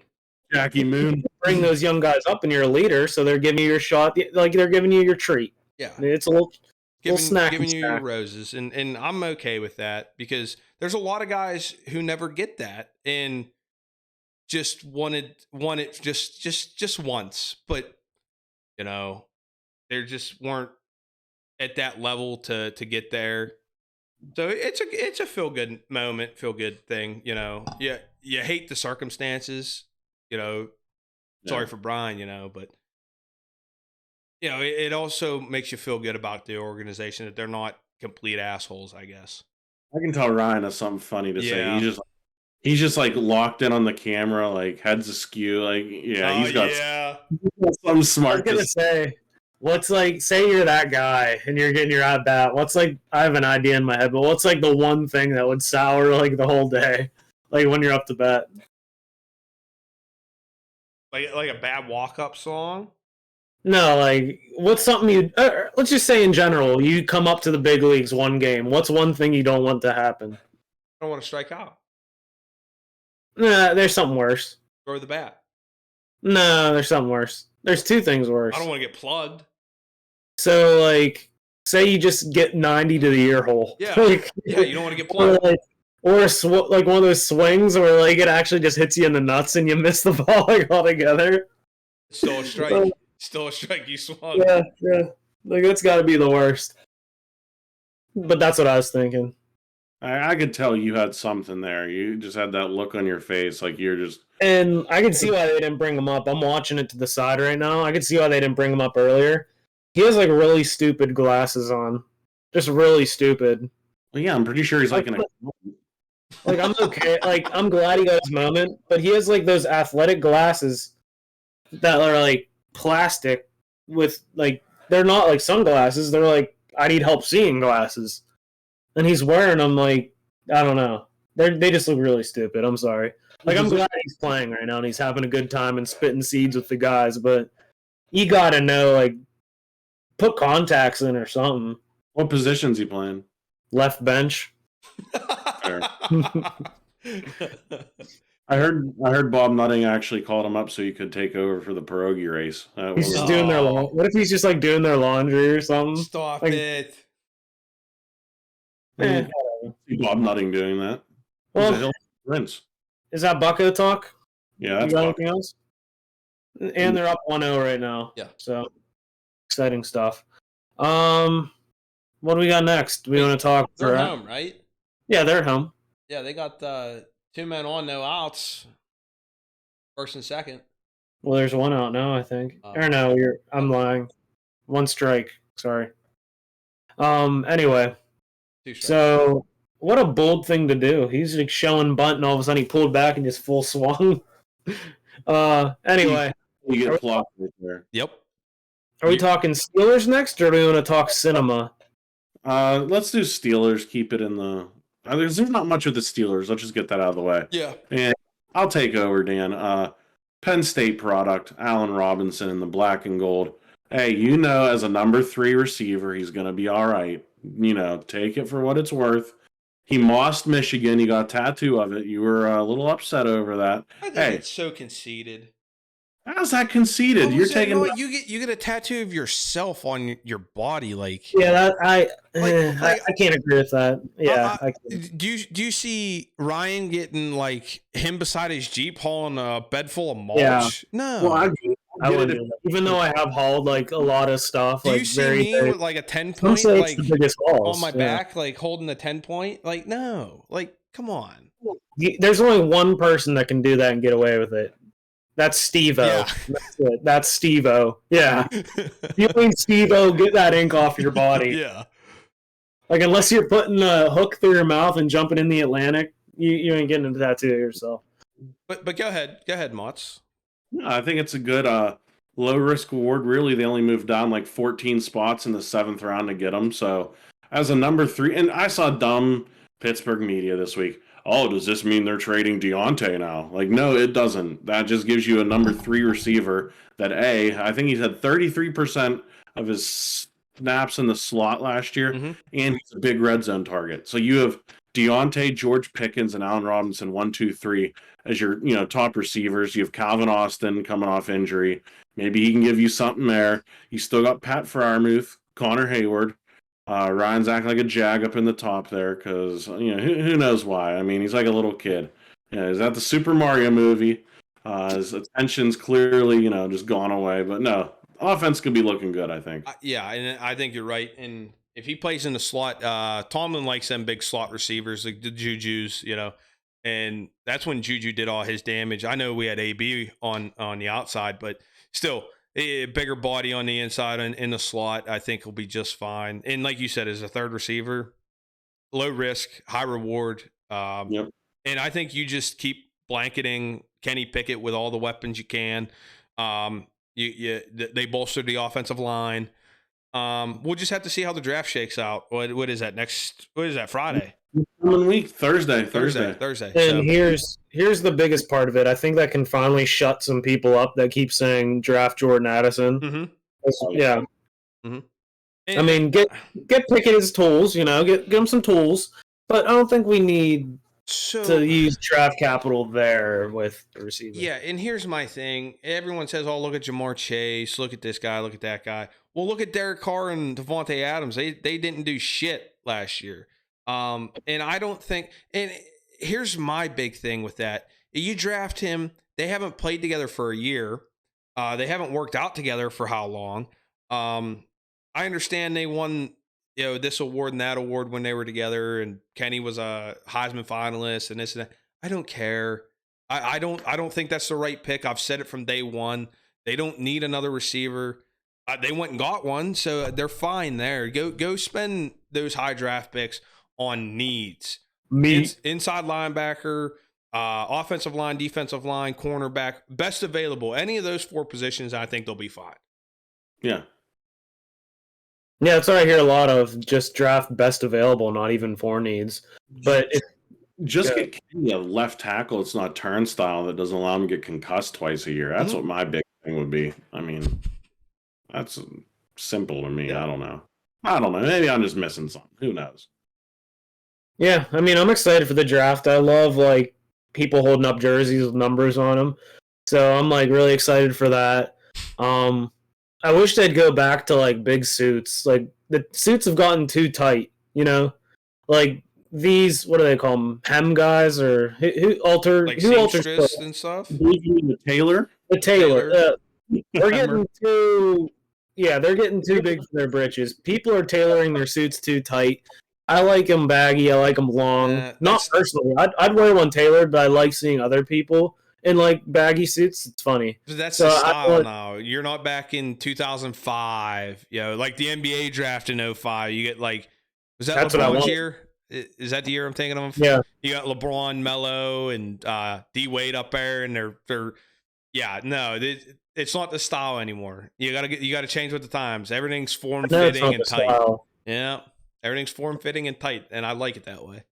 S3: Jackie Moon,
S1: bring those young guys up, and you're a leader, so they're giving you your shot. Like they're giving you your treat.
S2: Yeah,
S1: it's a little.
S2: Giving you your roses, and I'm okay with that because there's a lot of guys who never get that and just wanted just once, but they just weren't at that level to get there. So it's a feel good moment, feel good thing. You hate the circumstances. Sorry for Brian. But. It also makes you feel good about the organization that they're not complete assholes, I guess.
S3: I can tell Ryan has something funny to say. He's just like locked in on the camera, like heads askew. Like, he's got something smart.
S1: I was gonna say, what's like, say you're that guy and you're getting your at bat. What's like, I have an idea in my head, but what's like the one thing that would sour like the whole day, like when you're up to bat?
S2: Like a bad walk-up song.
S1: No, like, what's something you... let's just say in general, you come up to the big leagues one game. What's one thing you don't want to happen?
S2: I don't want to strike out.
S1: Nah, there's something worse.
S2: Throw the bat.
S1: No, there's something worse. There's two things worse.
S2: I don't want to get plugged.
S1: So, like, say you just get 90 to the ear hole.
S2: Yeah,
S1: like,
S2: you don't want to get plugged.
S1: Or like one of those swings where like it actually just hits you in the nuts and you miss the ball like altogether.
S2: Still a strike. Still a strike. You swung.
S1: Yeah. Like that's got to be the worst. But that's what I was thinking.
S3: I could tell you had something there. You just had that look on your face, like you're just.
S1: And I can see why they didn't bring him up. I'm watching it to the side right now. I can see why they didn't bring him up earlier. He has like really stupid glasses on, just really stupid.
S3: Well, yeah, I'm pretty sure he's like in a.
S1: Like I'm okay. Like I'm glad he got his moment, but he has like those athletic glasses that are like plastic with like they're not like sunglasses. They're like I need help seeing glasses, and he's wearing them like I don't know. They just look really stupid. I'm sorry. Like I'm glad he's playing right now and he's having a good time and spitting seeds with the guys, but you gotta know like put contacts in or something.
S3: What position's he playing?
S1: Left bench.
S3: I heard Bob Nutting actually called him up so he could take over for the pierogi race.
S1: He's just doing their what if he's just like doing their laundry or something?
S2: Stop
S1: like,
S2: it.
S3: Bob Nutting doing that.
S1: Well, is that Bucco talk?
S3: Yeah, that's
S1: anything else? And they're up 1-0 right now.
S2: Yeah.
S1: So exciting stuff. What do we got next? We want to talk.
S2: They're home, right?
S1: Yeah, they're home.
S2: Yeah, they got 2 men on, no outs. First and second.
S1: Well, there's 1 out now, I think. Or no, I'm lying. 1 strike. Sorry. Anyway.
S2: 2 strikes.
S1: So what a bold thing to do. He's like showing bunt and all of a sudden he pulled back and just full swung. Anyway.
S3: You get flopped right there.
S2: Yep.
S1: Are we talking Steelers next or do we want to talk cinema?
S3: Let's do Steelers. Keep it in the. There's not much of the Steelers. Let's just get that out of the way.
S2: Yeah.
S3: And I'll take over, Dan. Penn State product, Allen Robinson in the black and gold. Hey, as a number 3 receiver, he's going to be all right. Take it for what it's worth. He mossed Michigan. He got a tattoo of it. You were a little upset over that.
S2: I think it's so conceited.
S3: How's that conceited? You're taking.
S2: You get a tattoo of yourself on your body, like.
S1: Yeah, I can't agree with that. Yeah.
S2: Do you see Ryan getting like him beside his Jeep hauling a bed full of mulch?
S1: Yeah.
S2: No.
S3: Well,
S1: I wouldn't do that. Even though I have hauled like a lot of stuff.
S2: Do
S1: like,
S2: you see me with like a 10-point like
S1: the biggest hauls,
S2: on my back, like holding a 10-point? Like no, like come on.
S1: There's only one person that can do that and get away with it. That's Steve-O.
S2: Yeah.
S1: That's it. That's Steve-O. Yeah. You ain't Steve-O, get that ink off your body.
S2: Yeah.
S1: Like, unless you're putting a hook through your mouth and jumping in the Atlantic, you ain't getting into that tattoo yourself.
S2: But go ahead. Go ahead, Motts.
S3: Yeah, I think it's a good low-risk reward. Really, they only moved down like 14 spots in the 7th round to get him. So, as a number 3, and I saw dumb Pittsburgh media this week. Oh, does this mean they're trading Deontay now? Like, no, it doesn't. That just gives you a number 3 receiver that, I think he's had 33% of his snaps in the slot last year, and he's a big red zone target. So you have Deontay, George Pickens, and Allen Robinson, 1, 2, 3, as your top receivers. You have Calvin Austin coming off injury. Maybe he can give you something there. You still got Pat Freiermuth, Connor Hayward. Ryan's acting like a jag up in the top there because, who knows why. I mean, he's like a little kid. He's at the Super Mario movie. His attention's clearly, just gone away. But no, offense could be looking good, I think.
S2: Yeah, and I think you're right. And if he plays in the slot, Tomlin likes them big slot receivers, like the Jujus, and that's when Juju did all his damage. I know we had AB on the outside, but still – a bigger body on the inside and in the slot, I think will be just fine. And like you said, as a third receiver, low risk, high reward.
S3: Yep.
S2: And I think you just keep blanketing Kenny Pickett with all the weapons you can. They bolstered the offensive line. We'll just have to see how the draft shakes out. What is that next? What is that, Friday?
S3: Coming week, Thursday.
S1: And here's the biggest part of it. I think that can finally shut some people up that keep saying draft Jordan Addison.
S2: Mm-hmm.
S1: Yeah.
S2: Mm-hmm.
S1: I mean, get Pickett his tools. Get him some tools. But I don't think we need to use draft capital there with the receiver.
S2: Yeah, and here's my thing. Everyone says, oh, look at Jamar Chase, look at this guy, look at that guy. Well, look at Derek Carr and Devontae Adams. They didn't do shit last year. And I don't think – and here's my big thing with that. You draft him. They haven't played together for a year. They haven't worked out together for how long. I understand they won – this award and that award when they were together, and Kenny was a Heisman finalist and this and that. I don't care. I don't think that's the right pick. I've said it from day one. They don't need another receiver. They went and got one, so they're fine there. Go spend those high draft picks on needs. Inside linebacker, offensive line, defensive line, cornerback, best available. Any of those 4 positions, I think they'll be fine.
S3: Yeah.
S1: Yeah, that's what I hear a lot of. Just draft best available, not even 4 needs. But
S3: get Kenny a left tackle. It's not turnstile that doesn't allow him to get concussed twice a year. That's what my big thing would be. I mean, that's simple to me. Yeah. I don't know. Maybe I'm just missing something. Who knows? Yeah,
S1: I mean, I'm excited for the draft. I love people holding up jerseys with numbers on them. So I'm really excited for that. I wish they'd go back to big suits. The suits have gotten too tight, these, what do they call them? Hem guys, or who alter
S2: and stuff?
S3: The tailor.
S1: The tailor. They're getting too. Yeah, they're getting too big for their britches. People are tailoring their suits too tight. I like them baggy. I like them long. Not personally. I'd wear one tailored, but I like seeing other people in baggy suits. It's funny.
S2: That's the style now. You're not back in 2005. The NBA draft in 2005. You get was that LeBron's year? Is that the year I'm thinking of?
S1: Yeah.
S2: You got LeBron, Melo, and D Wade up there, and they're it's not the style anymore. You gotta change with the times. Everything's form fitting and tight. Style. Yeah, everything's form fitting and tight, and I like it that way.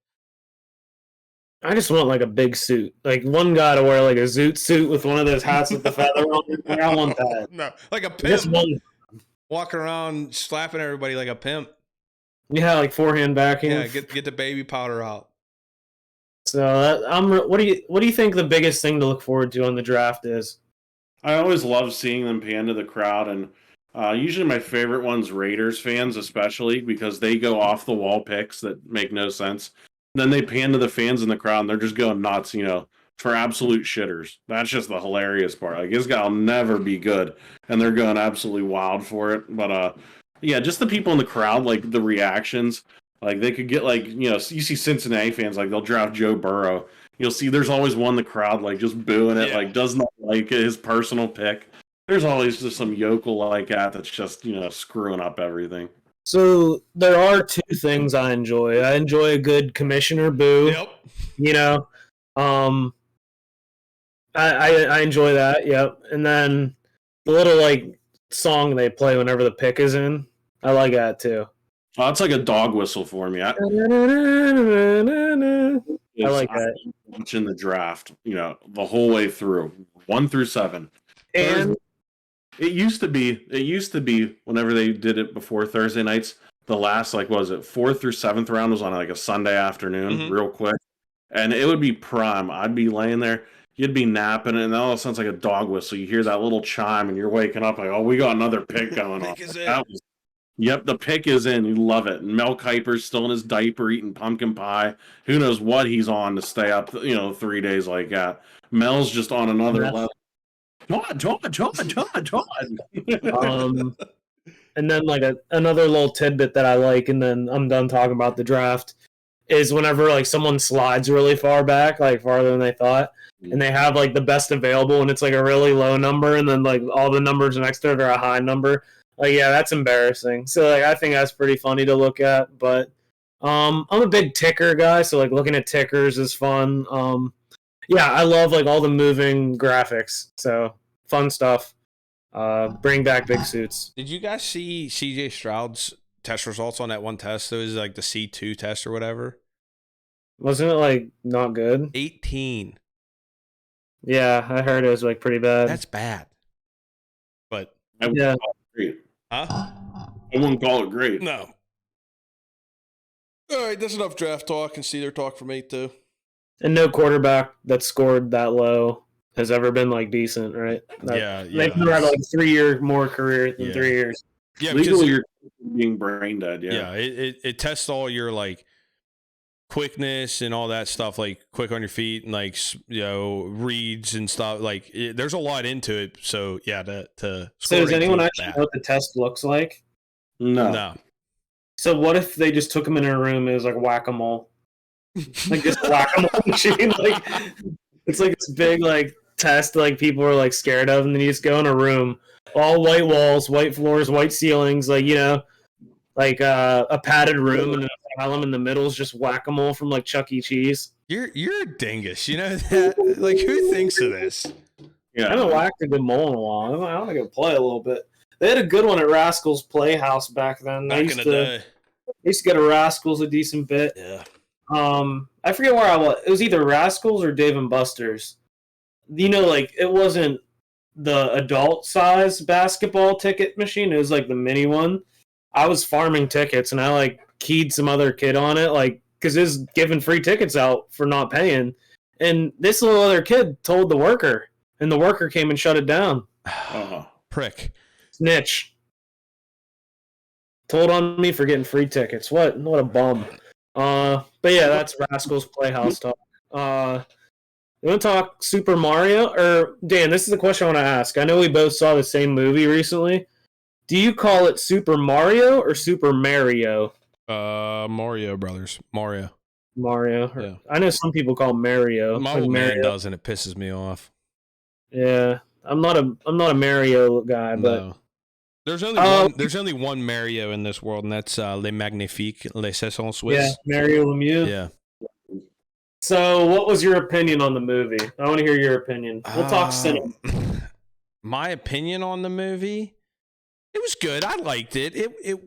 S1: I just want a big suit. One guy to wear a zoot suit with one of those hats with the feather on it. I want that.
S2: No, like a pimp. Walking around slapping everybody like a pimp.
S1: Yeah, forehand backing.
S2: Yeah, get the baby powder out.
S1: So what do you think the biggest thing to look forward to on the draft is?
S3: I always love seeing them pander the crowd, and usually my favorite one's Raiders fans, especially because they go off the wall picks that make no sense. Then they pan to the fans in the crowd, and they're just going nuts, for absolute shitters. That's just the hilarious part. This guy will never be good, and they're going absolutely wild for it. But just the people in the crowd, the reactions, they could get you see Cincinnati fans, they'll draft Joe Burrow. You'll see there's always one in the crowd just booing it, does not like his personal pick. There's always just some yokel that's just screwing up everything.
S1: So there are 2 things I enjoy. I enjoy a good commissioner boo.
S2: Yep.
S1: I enjoy that. Yep. And then the little song they play whenever the pick is in, I like that too.
S3: Oh, that's like a dog whistle for me. I
S1: like that.
S3: Watching the draft, the whole way through, 1 through 7.
S1: And
S3: it used to be whenever they did it before Thursday nights, the last 4th through 7th round was on a Sunday afternoon, real quick, and it would be prime. I'd be laying there, you'd be napping, and all of a sudden it's like a dog whistle. You hear that little chime, and you're waking up oh, we got another pick going on. Yep, the pick is in. You love it. And Mel Kiper's still in his diaper eating pumpkin pie. Who knows what he's on to stay up, 3 days like that. Mel's just on another level. John.
S1: And then another little tidbit that I like, and then I'm done talking about the draft, is whenever someone slides really far back, farther than they thought, and they have the best available, and it's a really low number, and then all the numbers next to it are a high number. That's embarrassing. So I think that's pretty funny to look at. But I'm a big ticker guy, so looking at tickers is fun. I love all the moving graphics. So fun stuff. Bring back big suits.
S2: Did you guys see CJ Stroud's test results on that one test? It was the C2 test or whatever.
S1: Wasn't it not good?
S2: 18.
S1: Yeah, I heard it was pretty bad.
S2: That's bad. But
S1: yeah.
S2: Huh?
S3: I wouldn't call it great.
S2: No. All right, that's enough draft talk and Steeler talk for me too.
S1: And no quarterback that scored that low has ever been like decent, right? They've never had like 3 year more career than 3 years.
S2: Yeah,
S3: legally you're being brain dead.
S2: Yeah, it tests all your like quickness and all that stuff, like quick on your feet and like reads and stuff. Like there's a lot into it. So yeah, to
S1: so does anyone actually know what the test looks like?
S3: No.
S1: So what if they just took him in a room? It was like whack-a-mole, like this whack-a-mole machine. Like it's like this big like test, like people are like scared of, and then you just go in a room, all white walls, white floors, white ceilings, like like a padded room, and then a column in the middle is just whack-a-mole from like Chuck E. Cheese.
S2: You're a dingus, you know that? Like who thinks of this?
S1: Yeah, I haven't whacked a good mole in a while. I want to go play a little bit. They had a good one at Rascals Playhouse back then.
S2: Back in the day.
S1: I used to get a Rascals a decent bit.
S2: Yeah.
S1: I forget where I was. It was either Rascals or Dave and Buster's. Like it wasn't the adult size basketball ticket machine. It was like the mini one. I was farming tickets and I like keyed some other kid on it, like because it was giving free tickets out for not paying. And this little other kid told the worker, and the worker came and shut it down.
S2: Prick.
S1: Snitch. Told on me for getting free tickets. What a bum. But yeah, that's Rascals Playhouse talk. You want to talk Super Mario? Or Dan, this is the question I want to ask. I know we both saw the same movie recently. Do you call it Super Mario or Super Mario?
S2: Mario Brothers. Mario.
S1: Yeah. I know some people call it Mario.
S2: My old man does, and it pisses me off.
S1: Yeah, I'm not a Mario guy, but
S2: no. There's only one Mario in this world, and that's Le Magnifique, Le Saison Suisse.
S1: Yeah, Mario Lemieux.
S2: Yeah.
S1: So, what was your opinion on the movie? I want to hear your opinion. We'll talk cinema.
S2: My opinion on the movie, it was good. I liked it. It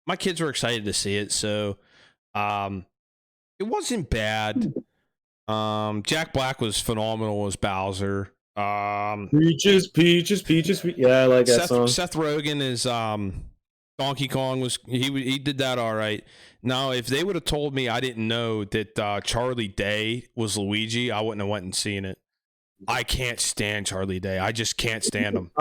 S2: my kids were excited to see it, so it wasn't bad. Jack Black was phenomenal as Bowser.
S1: Peaches. Yeah, I like that song.
S2: Seth Rogen is Donkey Kong he did that all right. Now, if they would have told me I didn't know that Charlie Day was Luigi, I wouldn't have went and seen it. I can't stand Charlie Day. I just can't stand him.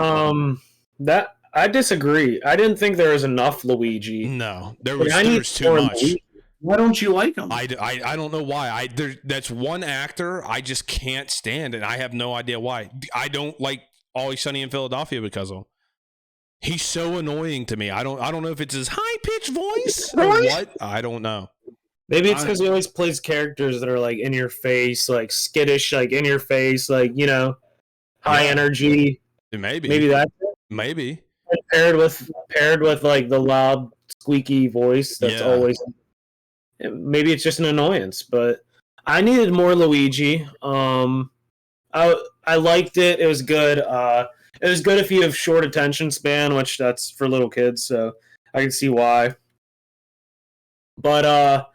S1: That I disagree. I didn't think there was enough Luigi.
S2: No, there was too much.
S3: Luigi. Why don't you like him?
S2: I don't know why. That's one actor I just can't stand, and I have no idea why. I don't like Always Sunny in Philadelphia because of him. He's so annoying to me. I don't know if it's his high-pitched voice or what. I don't know.
S1: Maybe it's because he always plays characters that are like in your face, like skittish, like in your face, like high energy. Maybe that's it.
S2: Maybe
S1: paired with like the loud, squeaky voice. That's always. Maybe it's just an annoyance, but I needed more Luigi. I liked it. It was good. It was good if you have short attention span, which that's for little kids, so I can see why. But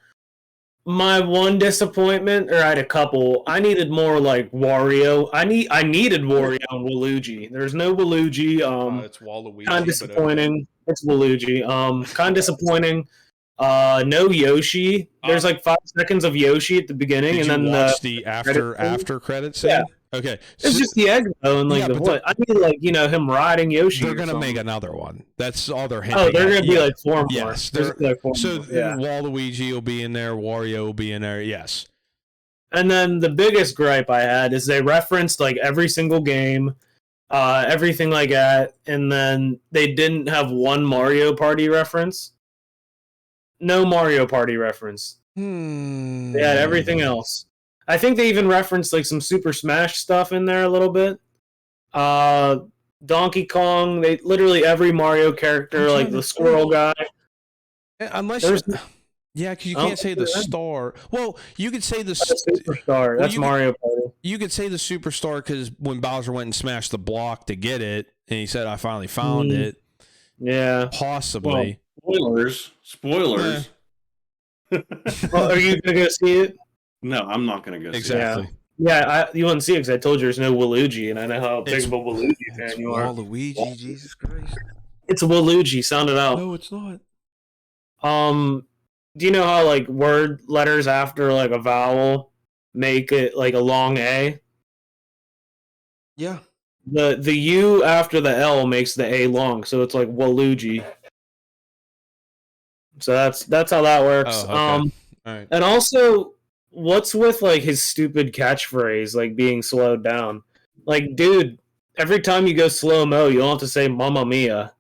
S1: my one disappointment, or I had a couple. I needed more like Wario. I needed Wario and Waluigi. There's no Waluigi.
S2: It's Waluigi.
S1: Kind of disappointing. It's Waluigi. Kind of disappointing. No Yoshi. There's like 5 seconds of Yoshi at the beginning,
S2: Did
S1: and
S2: you
S1: then
S2: watch the after credits scene?
S1: Yeah.
S2: Okay,
S1: it's just the egg though, and like the what? I need like him riding Yoshi.
S2: They're gonna make another one. That's all they're hinting.
S1: Oh, they're gonna be like 4 more.
S2: Yes, Waluigi will be in there. Wario will be in there. Yes.
S1: And then the biggest gripe I had is they referenced like every single game, everything like that, and then they didn't have one Mario Party reference. No Mario Party reference. They had everything else. I think they even referenced like some Super Smash stuff in there a little bit. Donkey Kong, they literally every Mario character, like the squirrel guy.
S2: Unless because you can't say the star. Well, you could say the
S1: superstar. That's Mario Party.
S2: You could say the superstar because when Bowser went and smashed the block to get it, and he said, "I finally found it."
S1: Yeah,
S2: possibly.
S3: Well, spoilers.
S1: Well, are you gonna go see it?
S3: No, I'm not going to go
S2: exactly.
S3: see it.
S1: Yeah, you wouldn't see it because I told you there's no Waluigi, and I know how big of a Waluigi fan you are.
S2: Waluigi, Jesus Christ.
S1: It's a Waluigi, sound it out.
S2: No, it's not.
S1: Do you know how like word letters after like a vowel make it like a long A.
S2: Yeah.
S1: The U after the L makes the A long, so it's like Waluigi. So that's how that works.
S2: Oh, okay. All right.
S1: And also, what's with like his stupid catchphrase, like being slowed down? Like, dude, every time you go slow mo, you don't have to say "Mamma Mia."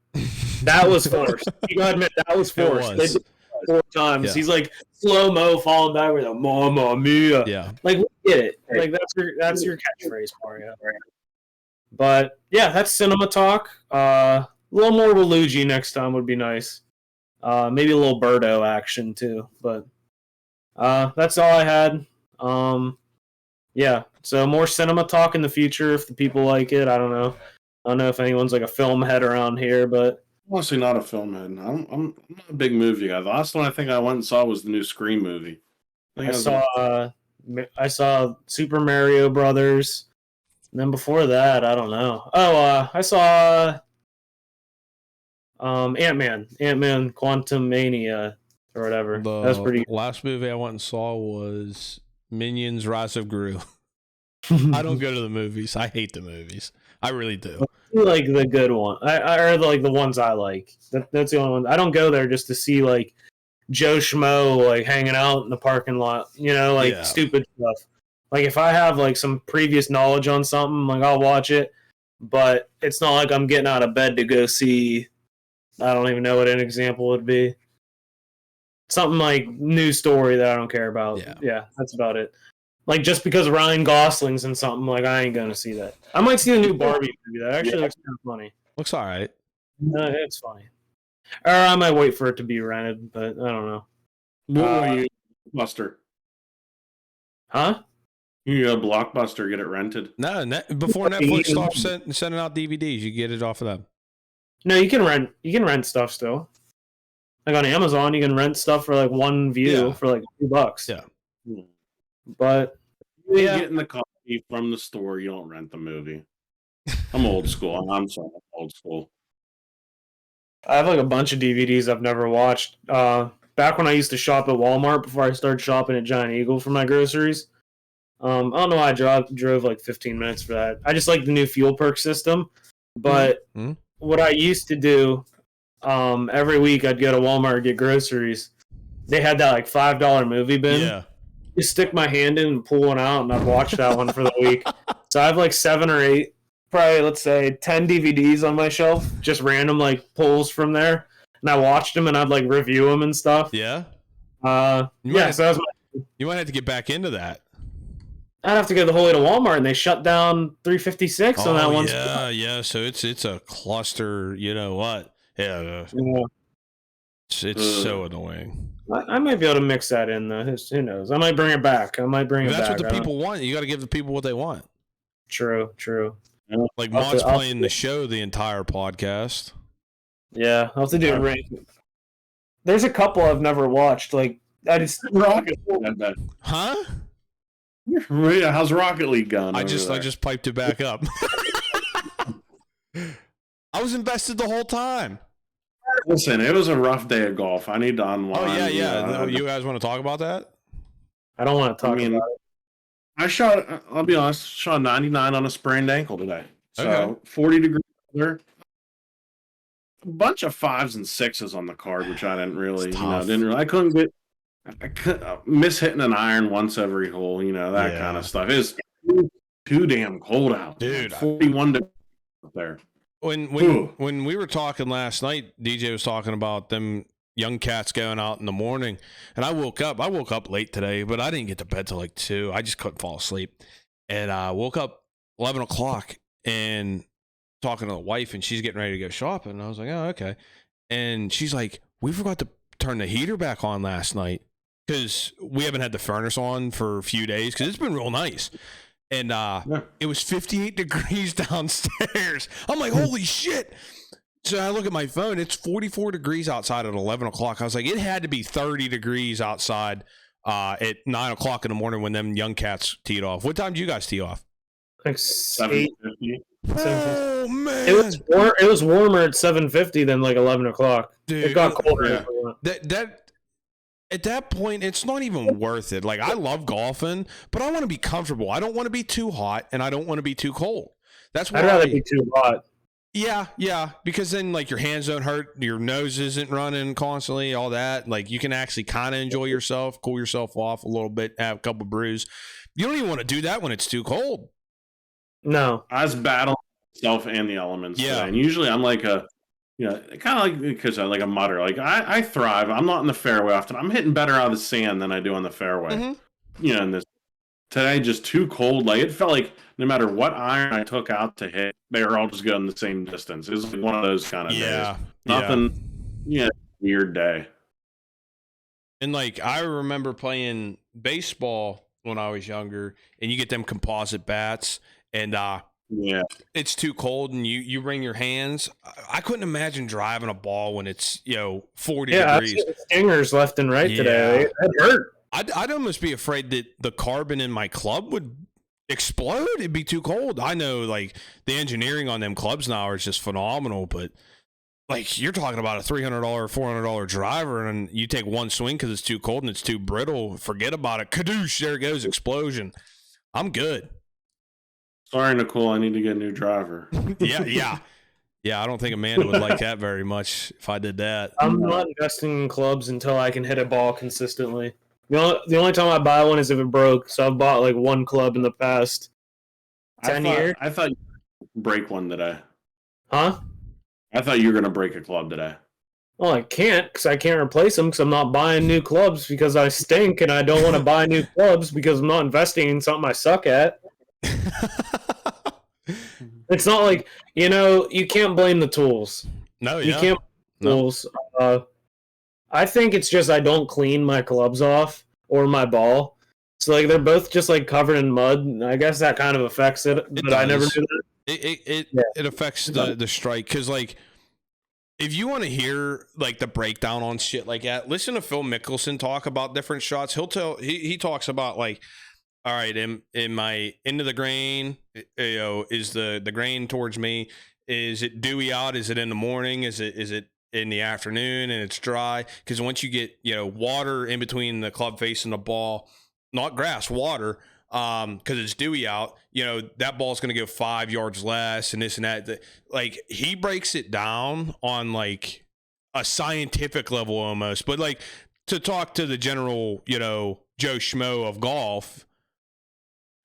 S1: That was forced. You gotta admit that was forced. They did it 4 times. Yeah. He's like slow mo, falling backward, like, "Mamma Mia."
S2: Yeah.
S1: Like, we get it. Like that's your catchphrase, Mario. But yeah, that's cinema talk. A little more Waluigi next time would be nice. Maybe a little Birdo action too. But that's all I had. Yeah, so more cinema talk in the future if the people like it. I don't know. I don't know if anyone's like a film head around here, but
S3: honestly, not a film head. I'm not a big movie guy. The last one I think I went and saw was the new Scream movie.
S1: I saw Super Mario Brothers, and then before that, I don't know. I saw Ant-Man Quantumania or whatever. That's pretty.
S2: Last movie I went and saw was Minions: Rise of Gru. I don't go to the movies. I hate the movies. I really do.
S1: Like the good one. I like the ones I like. That's the only one. I don't go there just to see like Joe Schmo like hanging out in the parking lot. Stupid stuff. Like if I have like some previous knowledge on something, like I'll watch it. But it's not like I'm getting out of bed to go see. I don't even know what an example would be. Something like news story that I don't care about. Yeah, that's about it. Like, just because Ryan Gosling's in something, like, I ain't gonna see that. I might see the new Barbie movie. That actually looks kind of funny.
S2: Looks all right.
S1: It's funny. Or I might wait for it to be rented, but I don't know.
S3: What will you, Blockbuster?
S1: Huh?
S3: You go to Blockbuster, get it rented.
S2: No, before Netflix stops sending out DVDs, you get it off of them.
S1: No, you can rent stuff still. Like on Amazon, you can rent stuff for like one view for like $2.
S2: Yeah.
S1: But
S3: you getting the copy from the store, you don't rent the movie. I'm old school. I'm sorry, I'm old school.
S1: I have like a bunch of DVDs I've never watched. Back when I used to shop at Walmart before I started shopping at Giant Eagle for my groceries. I don't know why I drove like 15 minutes for that. I just like the new fuel perk system. But what I used to do, every week I'd go to Walmart and get groceries. They had that like $5 movie bin.
S2: Yeah.
S1: Just stick my hand in and pull one out, and I'd watch that one for the week. So I have like 7 or 8, probably let's say 10 DVDs on my shelf, just random like pulls from there. And I watched them, and I'd like review them and stuff.
S2: Yeah.
S1: So that was
S2: you might have to get back into that.
S1: I'd have to go the whole way to Walmart, and they shut down 356 on that one.
S2: Yeah. So it's a cluster. You know what? Yeah. It's so annoying.
S1: I might be able to mix that in, though. Who knows? I might bring it back. That's
S2: what the people want. You got to give the people what they want.
S1: True.
S2: Like Mon's playing the show the entire podcast. Yeah,
S1: I'll have to do it. There's a couple I've never watched. Like I just
S3: Rocket League.
S2: Huh?
S3: How's Rocket League going?
S2: I just piped it back up. I was invested the whole time.
S3: Listen, it was a rough day of golf. I need to unwind.
S2: Oh yeah. You guys want to talk about that?
S1: I don't want to talk about it.
S3: I'll be honest, shot 99 on a sprained ankle today. So 40 degrees weather. A bunch of 5s and 6s on the card, which I didn't really, I couldn't miss hitting an iron once every hole, that kind of stuff. It's too damn cold out.
S2: Dude.
S3: 41 degrees up there.
S2: When we were talking last night, DJ was talking about them young cats going out in the morning, and I woke up late today, but I didn't get to bed till like 2. I just couldn't fall asleep, and I woke up 11 o'clock and talking to the wife, and she's getting ready to go shopping, and I was like, oh, okay. And she's like, we forgot to turn the heater back on last night because we haven't had the furnace on for a few days because it's been real nice. And it was 58 degrees downstairs. I'm like, holy shit. So I look at my phone. It's 44 degrees outside at 11 o'clock. I was like, it had to be 30 degrees outside at 9 o'clock in the morning when them young cats teed off. What time do you guys tee off?
S1: Like 7:50.
S2: Oh, man.
S1: It was warmer at 7:50 than like 11 o'clock.
S2: Dude,
S1: it got colder.
S2: That at that point, it's not even worth it. Like, I love golfing, but I want to be comfortable. I don't want to be too hot, and I don't want to be too cold. That's why
S1: I'd rather be too hot.
S2: Yeah, because then, like, your hands don't hurt, your nose isn't running constantly, all that. Like, you can actually kind of enjoy yourself, cool yourself off a little bit, have a couple brews. You don't even want to do that when it's too cold.
S1: No.
S3: I was battling myself and the elements.
S2: Yeah.
S3: Today. And usually I'm like kind of like, because I like a mutter. Like, I thrive. I'm not in the fairway often. I'm hitting better out of the sand than I do on the fairway.
S2: Mm-hmm.
S3: And today, just too cold. Like, it felt like no matter what iron I took out to hit, they were all just going the same distance. It was like one of those kind of days. Nothing, weird day.
S2: And, like, I remember playing baseball when I was younger, and you get them composite bats, and it's too cold, and you bring your hands. I couldn't imagine driving a ball when it's 40 degrees.
S1: Yeah, stingers left and right today. That hurt.
S2: I'd almost be afraid that the carbon in my club would explode. It'd be too cold. I know, like, the engineering on them clubs now is just phenomenal, but, like, you're talking about a $300, $400 driver, and you take one swing because it's too cold and it's too brittle. Forget about it. Kadoosh, there it goes, explosion. I'm good.
S3: Sorry, Nicole, I need to get a new driver.
S2: Yeah, I don't think Amanda would like that very much if I did that.
S1: I'm not investing in clubs until I can hit a ball consistently. The only time I buy one is if it broke, so I've bought like one club in the past 10 years.
S3: I thought you would break one today.
S1: Huh?
S3: I thought you were going to break a club today.
S1: Well, I can't because I can't replace them because I'm not buying new clubs because I stink and I don't want to buy new clubs because I'm not investing in something I suck at. It's not like, you can't blame the tools.
S2: No,
S1: you can't blame tools. I think it's just I don't clean my clubs off or my ball. So, like, they're both just, like, covered in mud. I guess that kind of affects it, but I never do that.
S2: It affects the strike because, like, if you want to hear, like, the breakdown on shit like that, listen to Phil Mickelson talk about different shots. He talks about, like, all right, in my into the grain, is the grain towards me? Is it dewy out? Is it in the morning? Is it in the afternoon and it's dry? Because once you get water in between the club face and the ball, not grass, water, because it's dewy out, that ball's going to go 5 yards less and this and that. Like, he breaks it down on, like, a scientific level almost. But, like, to talk to the general, Joe Schmo of golf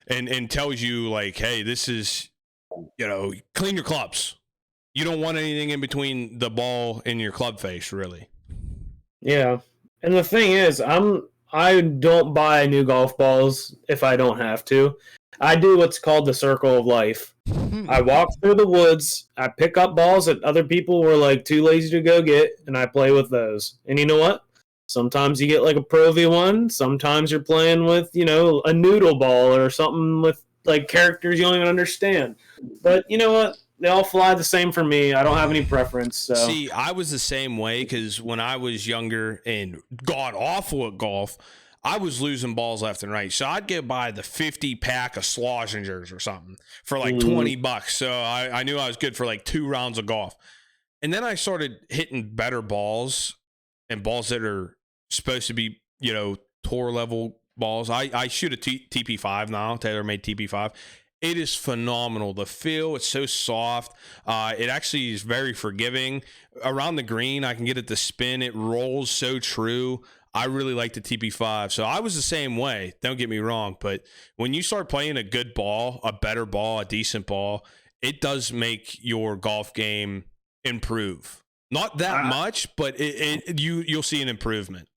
S2: and tells you, like, hey, this is, clean your clubs. You don't want anything in between the ball and your club face, really. Yeah.
S1: And the thing is, I don't buy new golf balls if I don't have to. I do what's called the circle of life. I walk through the woods, I pick up balls that other people were, like, too lazy to go get, and I play with those. And you know what? Sometimes you get, like, a Pro V1. Sometimes you're playing with, a noodle ball or something with, like, characters you don't even understand. But you know what? They all fly the same for me. I don't have any preference. So.
S2: See, I was the same way because when I was younger and god awful at golf, I was losing balls left and right. So I'd get by the 50 pack of Sloshingers or something for like $20. So I knew I was good for like 2 rounds of golf. And then I started hitting better balls and balls that are supposed to be, tour level balls. I shoot a TP5 now, TaylorMade TP5. It is phenomenal. The feel, it's so soft. It actually is very forgiving. Around the green, I can get it to spin. It rolls so true. I really like the TP5. So I was the same way. Don't get me wrong. But when you start playing a good ball, a better ball, a decent ball, it does make your golf game improve. Not that much, but you'll see an improvement.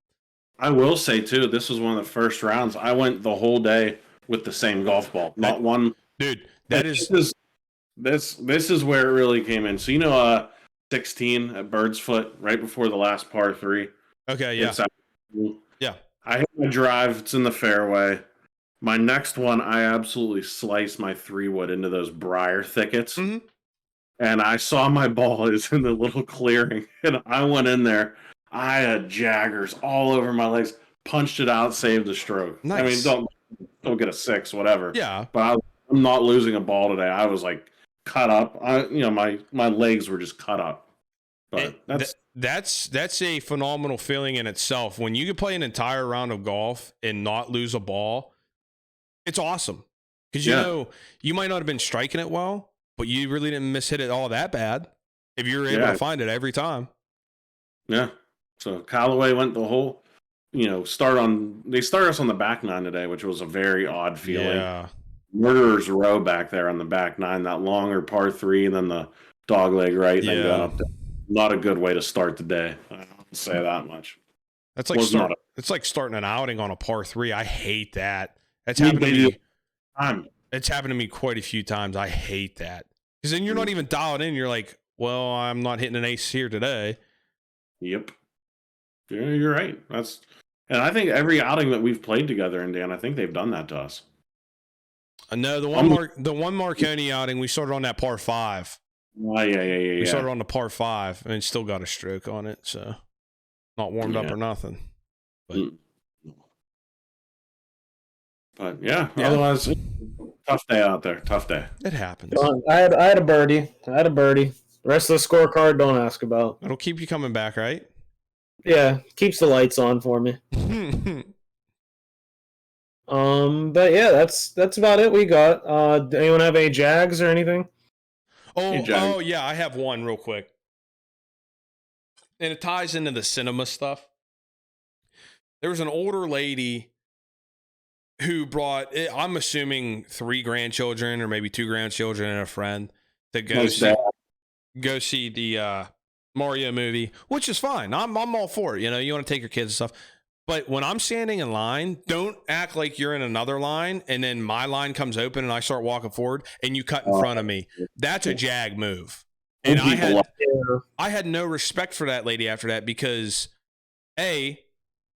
S3: I will say, too, this was one of the first rounds. I went the whole day with the same golf ball. Not one...
S2: Dude,
S3: this is where it really came in. So 16 at Bird's Foot, right before the last par 3.
S2: Okay, yeah.
S3: Yeah. I hit my drive, it's in the fairway. My next one, I absolutely sliced my 3-wood into those briar thickets. Mm-hmm. And I saw my ball is in the little clearing. And I went in there. I had jaggers all over my legs, punched it out, saved the stroke.
S2: Nice.
S3: I mean, don't get a 6, whatever.
S2: Yeah.
S3: But I'm not losing a ball today. I was like cut up. My legs were just cut up. But
S2: that's a phenomenal feeling in itself. When you can play an entire round of golf and not lose a ball, it's awesome. Because you know, you might not have been striking it well, but you really didn't miss hit it all that bad if you're able to find it every time.
S3: Yeah. So Callaway went the whole, they started us on the back nine today, which was a very odd feeling. Yeah. Murderer's Row back there on the back nine, that longer par 3, and then the dog leg right, and then going up there. Not a good way to start the day. I don't say that much.
S2: That's like it's like starting an outing on a par 3. I hate that. That's happened to me. It's happened to me quite a few times. I hate that. Because then you're not even dialed in. You're like, well, I'm not hitting an ace here today.
S3: Yep. Yeah, you're right. And I think every outing that we've played together, and Dan, I think they've done that to us.
S2: No, the one Marconi outing, we started on that par 5.
S3: Oh, yeah.
S2: We started on the par 5 and still got a stroke on it, so not warmed up or nothing.
S3: But otherwise, tough day out there. Tough day.
S2: It happens.
S1: I had a birdie. The rest of the scorecard, don't ask about.
S2: It'll keep you coming back, right?
S1: Yeah, keeps the lights on for me. But yeah, that's about it we got. Anyone have any Jags or anything?
S2: Oh yeah, I have one real quick. And it ties into the cinema stuff. There was an older lady who brought, I'm assuming 3 grandchildren or maybe 2 grandchildren and a friend to go see the Mario movie, which is fine. I'm all for it. You want to take your kids and stuff. But when I'm standing in line, don't act like you're in another line and then my line comes open and I start walking forward and you cut in front of me. That's a Jag move. And I had no respect for that lady after that because A,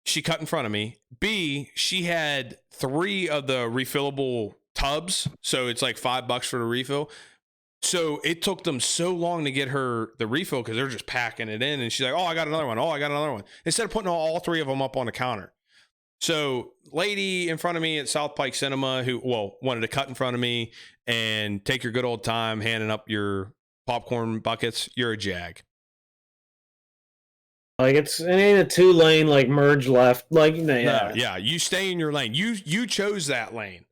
S2: she cut in front of me. B, she had 3 of the refillable tubs. So it's like $5 for the refill. So it took them so long to get her the refill because they're just packing it in. And she's like, oh, I got another one. Oh, I got another one. Instead of putting all 3 of them up on the counter. So lady in front of me at South Pike Cinema who, wanted to cut in front of me and take your good old time handing up your popcorn buckets, you're a Jag.
S1: Like it ain't a 2-lane like merge left. Like
S2: yeah, you stay in your lane. You chose that lane.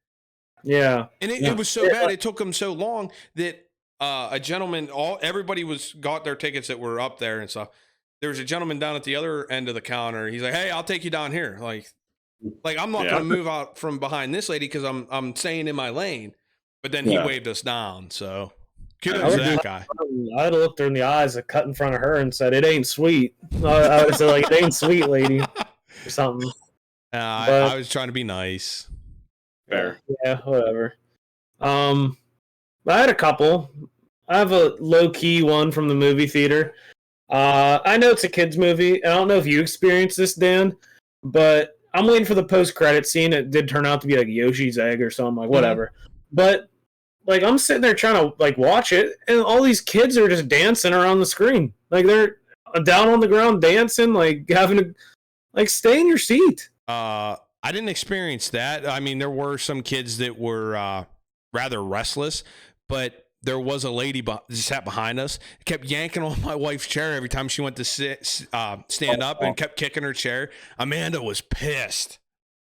S1: Yeah.
S2: And it was so bad. It took them so long that a gentleman, everybody got their tickets that were up there and stuff. There was a gentleman down at the other end of the counter. He's like, "Hey, I'll take you down here." Like I'm not going to move out from behind this lady because I'm staying in my lane. But then he waved us down. So kudos to that guy.
S1: I had looked her in the eyes, cut in front of her, and said, "It ain't sweet." I was like, "It ain't sweet, lady," or something.
S2: I was trying to be nice.
S3: Fair.
S1: Yeah, whatever. I had a couple. I have a low-key one from the movie theater. I know it's a kid's movie. I don't know if you experienced this, Dan, but I'm waiting for the post-credit scene. It did turn out to be like Yoshi's Egg or something, like whatever. But like I'm sitting there trying to like watch it, and all these kids are just dancing around the screen. Like they're down on the ground dancing, like having to like stay in your seat.
S2: I didn't experience that. I mean, there were some kids that were rather restless, but there was a lady that sat behind us, kept yanking on my wife's chair every time she went to stand up and kept kicking her chair. Amanda was pissed.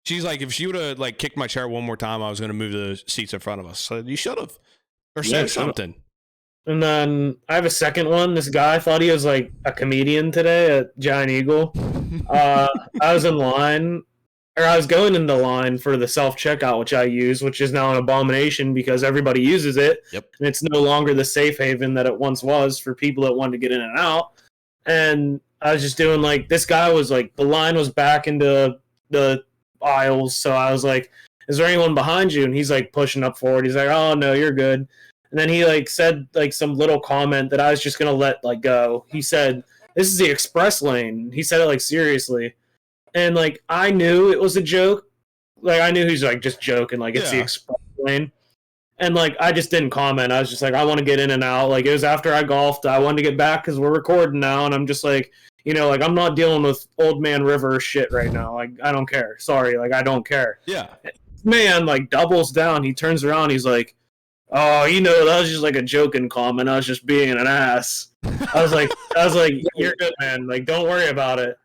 S2: She's like, if she would have like kicked my chair one more time, I was going to move the seats in front of us. So you should have, or said something.
S1: And then I have a second one. This guy thought he was like a comedian today at Giant Eagle. I was in line. Or I was going into line for the self-checkout, which I use, which is now an abomination because everybody uses it.
S2: Yep.
S1: And it's no longer the safe haven that it once was for people that wanted to get in and out. And I was just doing like, this guy was like, the line was back into the aisles. So I was like, is there anyone behind you? And he's like pushing up forward. He's like, oh, no, you're good. And then he like said like some little comment that I was just going to let like go. He said, this is the express lane. He said it like seriously. And, like, I knew it was a joke. Like, I knew he was, like, just joking. Like, it's the express lane. And, like, I just didn't comment. I was just like, I want to get in and out. Like, it was after I golfed. I wanted to get back because we're recording now. And I'm just like, like, I'm not dealing with Old Man River shit right now. Like, I don't care. Sorry. Like, I don't care.
S2: Yeah.
S1: Man, like, doubles down. He turns around. He's like, "Oh, that was just like a joking comment. I was just being an ass." I was like, "You're good, man. Like, don't worry about it."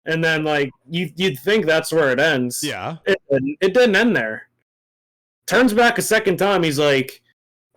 S1: And then like you'd think that's where it ends.
S2: Yeah.
S1: It didn't end there. Turns back a second time. He's like,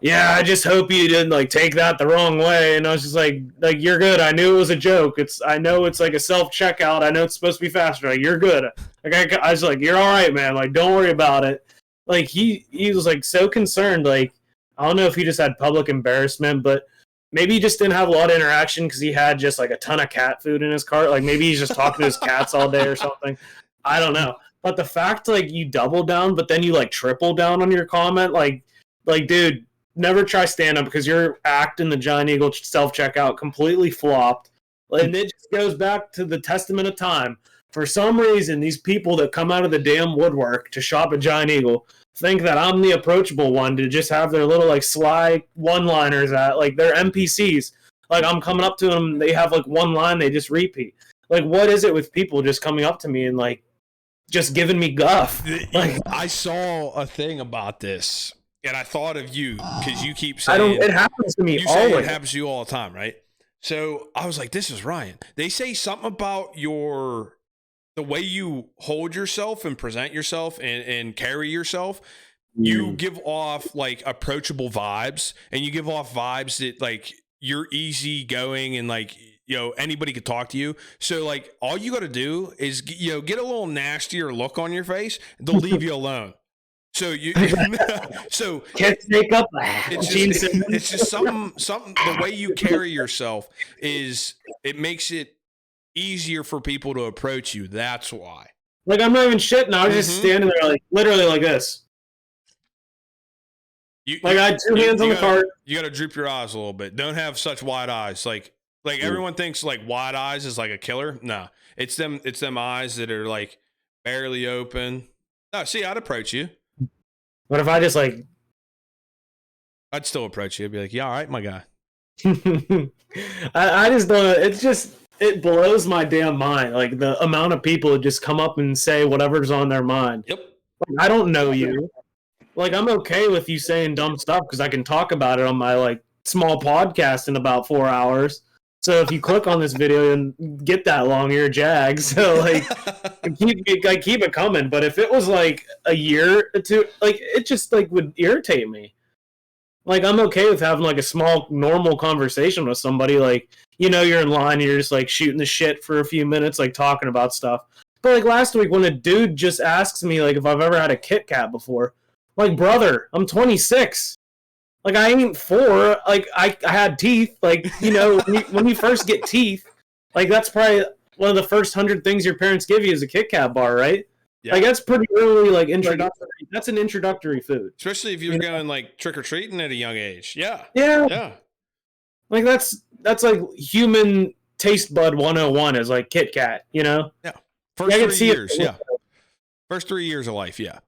S1: "Yeah, I just hope you didn't like take that the wrong way." And I was just like you're good. I knew it was a joke. I know it's like a self checkout. I know it's supposed to be faster. Like you're good. Like I was like, "You're all right, man. Like don't worry about it." Like he was like so concerned. Like I don't know if he just had public embarrassment, but maybe he just didn't have a lot of interaction because he had just like a ton of cat food in his cart. Like maybe he's just talking to his cats all day or something. I don't know. But the fact like you double down, but then you like triple down on your comment, like dude, never try stand up because your act in the Giant Eagle self checkout completely flopped. And it just goes back to the testament of time. For some reason, these people that come out of the damn woodwork to shop at Giant Eagle think that I'm the approachable one to just have their little like sly one-liners at like they're NPCs. Like I'm coming up to them, they have like one line, they just repeat. Like what is it with people just coming up to me and like just giving me guff? Like
S2: I saw a thing about this and I thought of you because you keep saying
S1: it happens to me
S2: you
S1: always.
S2: Say it happens to you all the time, right? So I was like, this is Ryan. They say something about the way you hold yourself and present yourself and carry yourself, you give off like approachable vibes, and you give off vibes that like you're easy going and like, anybody could talk to you. So like all you got to do is, get a little nastier look on your face. They'll leave you alone. So so
S1: can't make up.
S2: It's just something the way you carry yourself it makes it easier for people to approach you. That's why.
S1: Like I'm not even shitting. I was just standing there, like literally like this. I had two hands on the cart.
S2: You got to droop your eyes a little bit. Don't have such wide eyes. Like everyone thinks like wide eyes is like a killer. No, it's them eyes that are like barely open. No, see, I'd approach you.
S1: What if I just like?
S2: I'd still approach you. I'd be like, yeah, all right, my guy.
S1: I just don't. It's just. It blows my damn mind, like the amount of people that just come up and say whatever's on their mind.
S2: Yep.
S1: Like, I don't know you. Like I'm okay with you saying dumb stuff because I can talk about it on my like small podcast in about 4 hours. So if you click on this video and get that long, you're a jag. So like keep it coming. But if it was like a year or two, like it just like would irritate me. Like I'm okay with having like a small normal conversation with somebody, like you're in line, you're just like shooting the shit for a few minutes, like talking about stuff. But like last week when a dude just asks me like if I've ever had a Kit Kat before, like brother, I'm 26. Like I ain't 4. Like I had teeth. Like when you first get teeth, like that's probably one of the first 100 things your parents give you is a Kit Kat bar, right? Yeah. Like that's pretty early, like introductory. That's an introductory food,
S2: especially if you're going like trick or treating at a young age. Yeah.
S1: Like that's like human taste bud 101 is like Kit Kat,
S2: Yeah. First 3 years, yeah. First 3 years of life, yeah.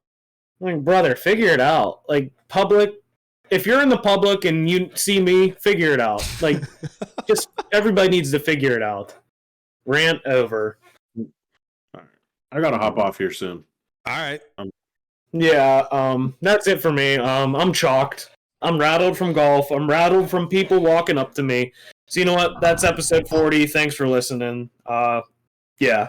S1: Like brother, figure it out. Like public. If you're in the public and you see me, figure it out. Like just everybody needs to figure it out. Rant over.
S3: I gotta hop off here soon.
S2: All right.
S1: That's it for me. I'm chalked. I'm rattled from golf. I'm rattled from people walking up to me. So you know what? That's episode 40. Thanks for listening. Yeah.